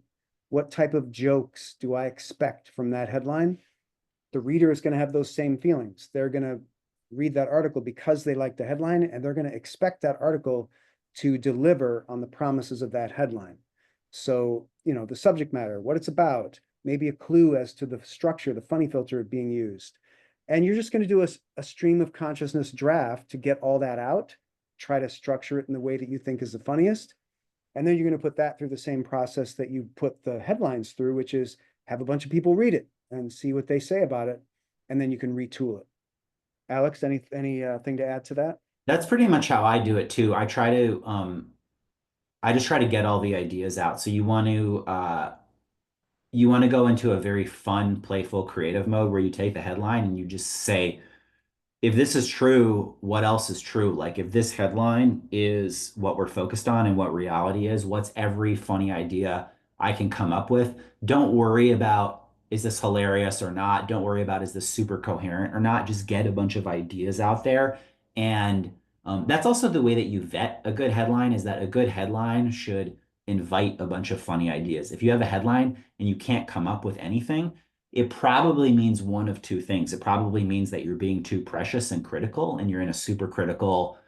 What type of jokes do I expect from that headline? the reader is going to have those same feelings. They're going to read that article because they like the headline, and they're going to expect that article to deliver on the promises of that headline. So, the subject matter, what it's about, maybe a clue as to the structure, the funny filter being used. And you're just going to do a stream of consciousness draft to get all that out, try to structure it in the way that you think is the funniest. And then you're going to put that through the same process that you put the headlines through, which is have a bunch of people read it and see what they say about it. And then you can retool it. Alex, any thing to add to that? That's pretty much how I do it too. I just try to get all the ideas out. So you want to go into a very fun, playful, creative mode where you take the headline and you just say, if this is true, what else is true? Like if this headline is what we're focused on and what reality is, what's every funny idea I can come up with? Don't worry about is this hilarious or not? Don't worry about is this super coherent or not? Just get a bunch of ideas out there. And that's also the way that you vet a good headline is that a good headline should invite a bunch of funny ideas. If you have a headline and you can't come up with anything, it probably means one of two things. It probably means that you're being too precious and critical and you're in a super critical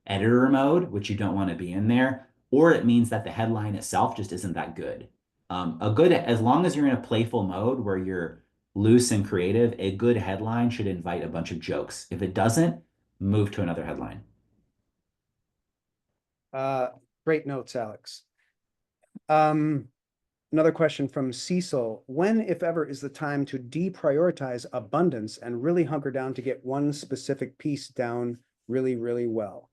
editor mode, which you don't want to be in there, or it means that the headline itself just isn't that good. As long as you're in a playful mode where you're loose and creative, a good headline should invite a bunch of jokes. If it doesn't, move to another headline. Uh, Great notes, Alex. Um, Another question from Cecil. When, if ever, is the time to deprioritize abundance and really hunker down to get one specific piece down really, really well?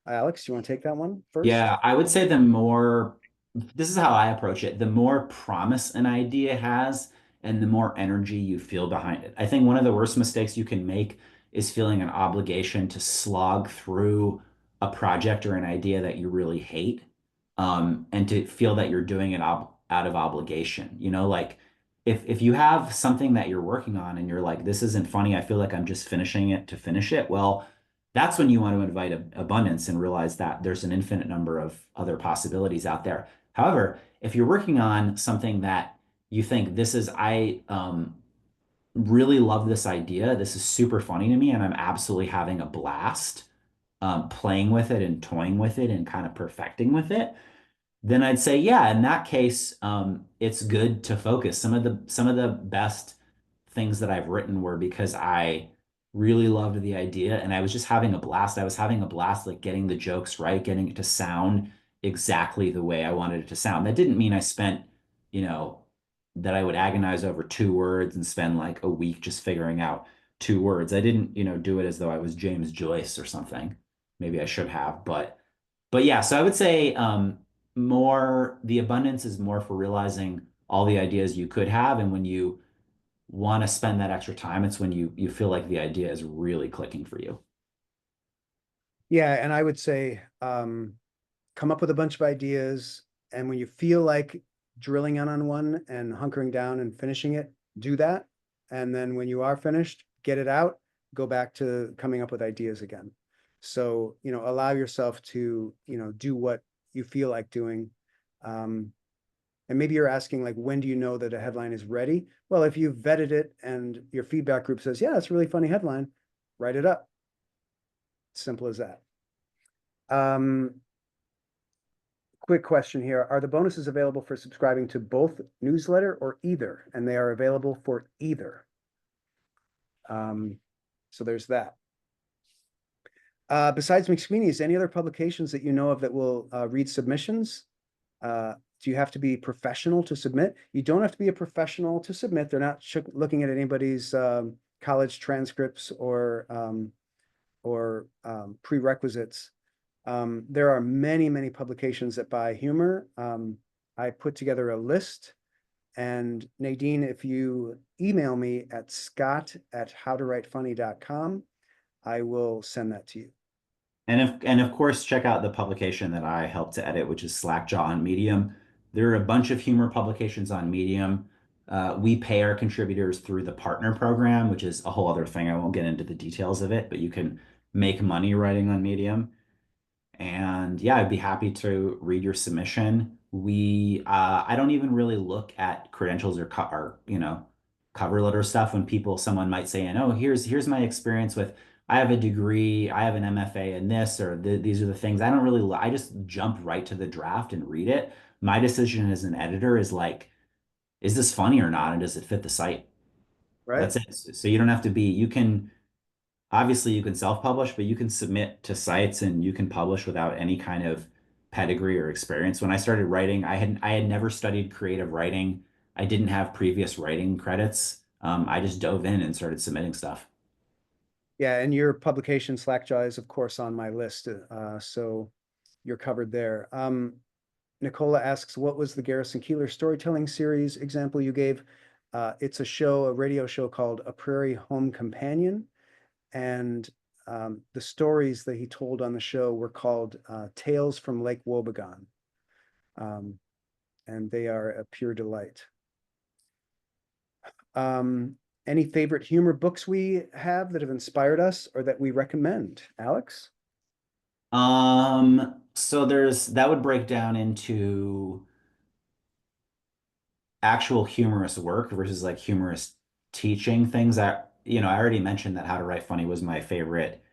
Alex, you want to take that one first? Yeah, I would say this is how I approach it, the more promise an idea has and the more energy you feel behind it. I think one of the worst mistakes you can make is feeling an obligation to slog through a project or an idea that you really hate, and to feel that you're doing it out of obligation. Like if you have something that you're working on and you're like, this isn't funny, I feel like I'm just finishing it to finish it. Well, that's when you want to invite abundance and realize that there's an infinite number of other possibilities out there. However, if you're working on something that you think I really love this idea, this is super funny to me, and I'm absolutely having a blast playing with it and toying with it and kind of perfecting with it, then I'd say, yeah, in that case, it's good to focus. Some of the best things that I've written were because I really loved the idea and I was just having a blast. I was having a blast like getting the jokes right, getting it to sound exactly the way I wanted it to sound. That didn't mean I spent, you know, that I would agonize over 2 words and spend like a week just figuring out 2 words. I didn't, do it as though I was James Joyce or something. Maybe I should have, but yeah, so I would say more the abundance is more for realizing all the ideas you could have, and when you want to spend that extra time, it's when you feel like the idea is really clicking for you. Yeah, and I would say come up with a bunch of ideas, and when you feel like drilling in on one and hunkering down and finishing it, do that. And then when you are finished, get it out, go back to coming up with ideas again. So, allow yourself to, do what you feel like doing. And maybe you're asking, like, when do you know that a headline is ready? Well, if you've vetted it and your feedback group says, yeah, it's a really funny headline, write it up. Simple as that. Quick question here. Are the bonuses available for subscribing to both newsletter or either? And they are available for either. So there's that. Besides McSweeney's, any other publications that you know of that will read submissions? Do you have to be professional to submit? You don't have to be a professional to submit. They're not looking at anybody's college transcripts or prerequisites. There are many, many publications that buy humor. I put together a list, and Nadine, if you email me at scott@howtowritefunny.com, I will send that to you. And of course, check out the publication that I helped to edit, which is Slackjaw on Medium. There are a bunch of humor publications on Medium. We pay our contributors through the partner program, which is a whole other thing. I won't get into the details of it, but you can make money writing on Medium. And yeah, I'd be happy to read your submission. I don't even really look at credentials or cover letter stuff when someone might say, and oh, here's my experience with, I have a degree, I have an MFA in this, or these are the things. I don't really, I just jump right to the draft and read it. My decision as an editor is like, is this funny or not? And does it fit the site? Right? That's it. So you don't have to be, you can, obviously you can self-publish, but you can submit to sites and you can publish without any kind of pedigree or experience. When I started writing, I had never studied creative writing. I didn't have previous writing credits. I just dove in and started submitting stuff. Yeah, and your publication Slackjaw is of course on my list, so you're covered there. Nicola asks, what was the Garrison Keillor storytelling series example you gave? It's a show, a radio show called A Prairie Home Companion, and the stories that he told on the show were called Tales from Lake Wobegon, um, and they are a pure delight. Um, any favorite humor books we have that have inspired us or that we recommend? Alex? So that would break down into actual humorous work versus like humorous teaching things. I already mentioned that How to Write Funny was my favorite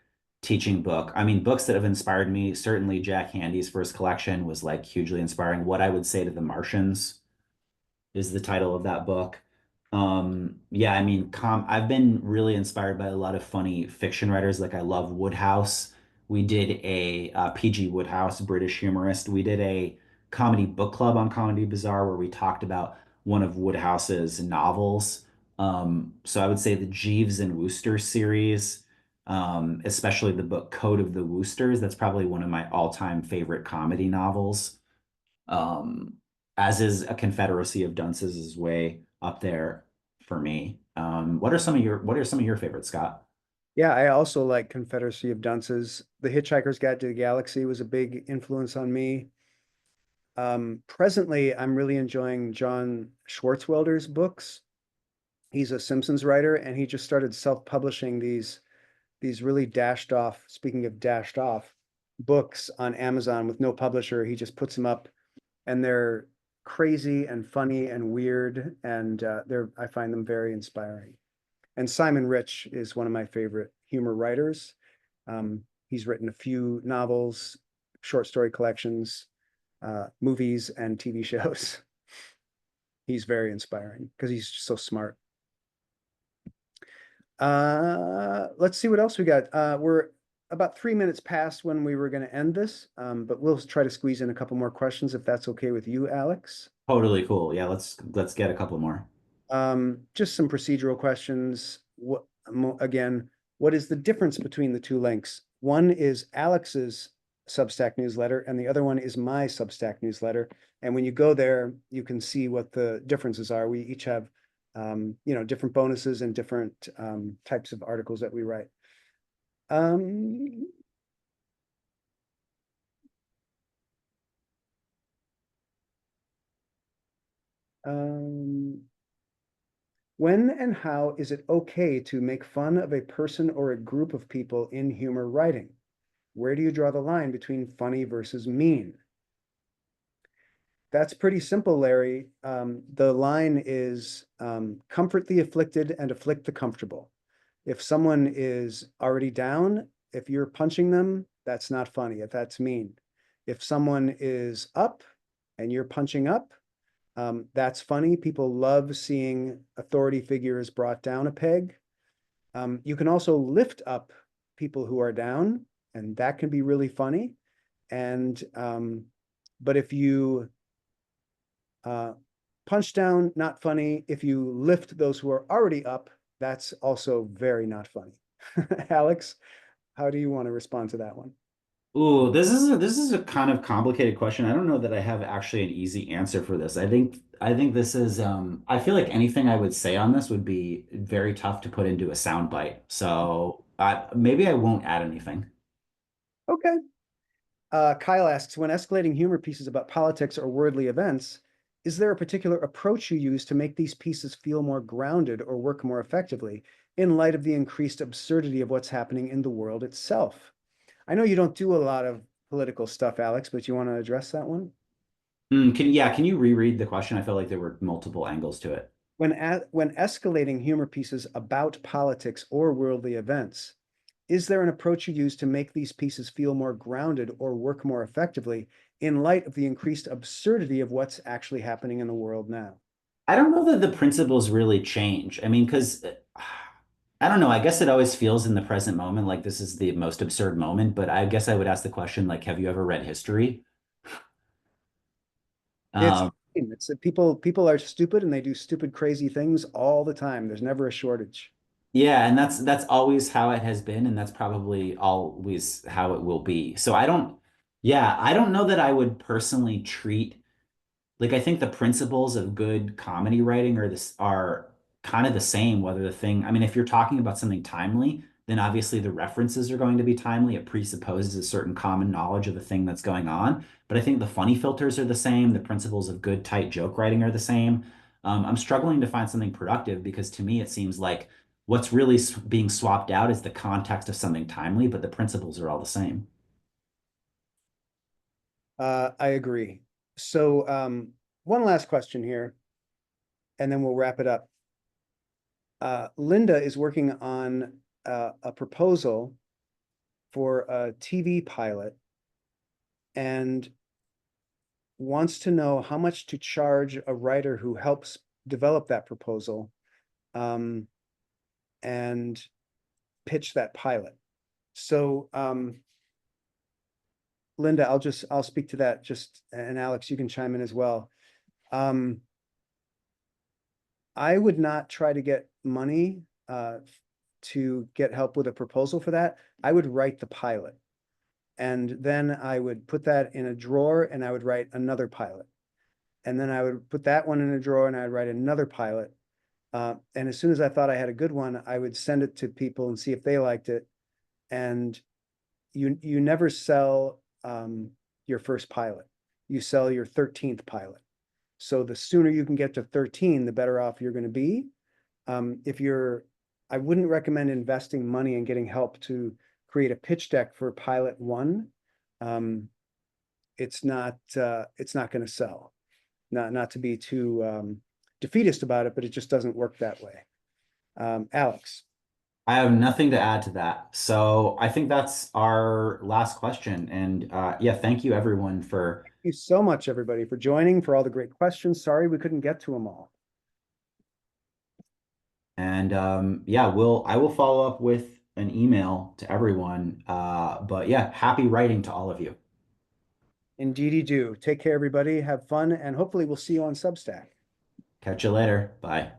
teaching book. I mean, books that have inspired me, certainly Jack Handy's first collection was like hugely inspiring. What I Would Say to the Martians is the title of that book. Yeah, I mean, I've been really inspired by a lot of funny fiction writers. Like I love Woodhouse. We did a PG Woodhouse, British humorist. We did a comedy book club on Comedy Bazaar where we talked about one of Woodhouse's novels. So I would say the Jeeves and Wooster series, especially the book Code of the Woosters. That's probably one of my all-time favorite comedy novels. Um, as is A Confederacy of Dunces is way up there for me. What are some of your favorites, Scott? Yeah, I also like Confederacy of Dunces. The Hitchhiker's Guide to the Galaxy was a big influence on me. Presently, I'm really enjoying John Swartzwelder's books. He's a Simpsons writer, and he just started self-publishing these really dashed off, speaking of dashed off, books on Amazon with no publisher. He just puts them up, and they're crazy and funny and weird, and I find them very inspiring. And Simon Rich is one of my favorite humor writers. He's written a few novels, short story collections, movies, and TV shows. He's very inspiring because he's so smart. Let's see what else we got. We're about 3 minutes past when we were going to end this, but we'll try to squeeze in a couple more questions if that's okay with you, Alex. Totally cool. Yeah, let's get a couple more. Just some procedural questions. Again, what is the difference between the two links? One is Alex's Substack newsletter, and the other one is my Substack newsletter. And when you go there, you can see what the differences are. We each have, different bonuses and different types of articles that we write. Um, um, when and how is it okay to make fun of a person or a group of people in humor writing? Where do you draw the line between funny versus mean? That's pretty simple, Larry. The line is comfort the afflicted and afflict the comfortable. If someone is already down, if you're punching them, that's not funny. If that's mean. If someone is up and you're punching up, that's funny. People love seeing authority figures brought down a peg. You can also lift up people who are down, and that can be really funny. And but if you punch down, not funny. If you lift those who are already up, that's also very not funny. Alex, how do you want to respond to that one? Ooh, this is a kind of complicated question. I don't know that I have actually an easy answer for this. I think this is I feel like anything I would say on this would be very tough to put into a sound bite. So maybe I won't add anything. Okay. Kyle asks, when escalating humor pieces about politics or worldly events, is there a particular approach you use to make these pieces feel more grounded or work more effectively in light of the increased absurdity of what's happening in the world itself? I know you don't do a lot of political stuff, Alex, but you want to address that one? Can you reread the question? I felt like there were multiple angles to it. When escalating humor pieces about politics or worldly events, is there an approach you use to make these pieces feel more grounded or work more effectively in light of the increased absurdity of what's actually happening in the world now? I don't know that the principles really change. I mean, because I don't know. I guess it always feels in the present moment like this is the most absurd moment, but I guess I would ask the question like, have you ever read history? It's Um, it's that people are stupid and they do stupid, crazy things all the time. There's never a shortage. yeah, and that's always how it has been, and that's probably always how it will be. So yeah, I don't know that I would personally treat like I think the principles of good comedy writing are kind of the same, whether the thing, I mean, if you're talking about something timely, then obviously the references are going to be timely. It presupposes a certain common knowledge of the thing that's going on. But I think the funny filters are the same. The principles of good, tight joke writing are the same. I'm struggling to find something productive because to me it seems like what's really being swapped out is the context of something timely, but the principles are all the same. I agree. So, one last question here, and then we'll wrap it up. Linda is working on a proposal for a TV pilot and wants to know how much to charge a writer who helps develop that proposal, um, and pitch that pilot. So, Linda, I'll speak to that just, and Alex, you can chime in as well. Um, I would not try to get money to get help with a proposal for that. I would write the pilot. And then I would put that in a drawer and I would write another pilot. And then I would put that one in a drawer and I'd write another pilot. And as soon as I thought I had a good one, I would send it to people and see if they liked it. And you never sell your first pilot. You sell your 13th pilot. So the sooner you can get to 13, the better off you're going to be. If you're, I wouldn't recommend investing money and getting help to create a pitch deck for pilot one. Um, it's not going to sell. Not to be too defeatist about it, but it just doesn't work that way. Alex, I have nothing to add to that. So I think that's our last question. And yeah, thank you everyone for, thank you so much, everybody, for joining, for all the great questions. Sorry we couldn't get to them all. and yeah, I will follow up with an email to everyone. But yeah, happy writing to all of you. Indeedy do. Take care, everybody. Have fun, and hopefully we'll see you on Substack. Catch you later. Bye.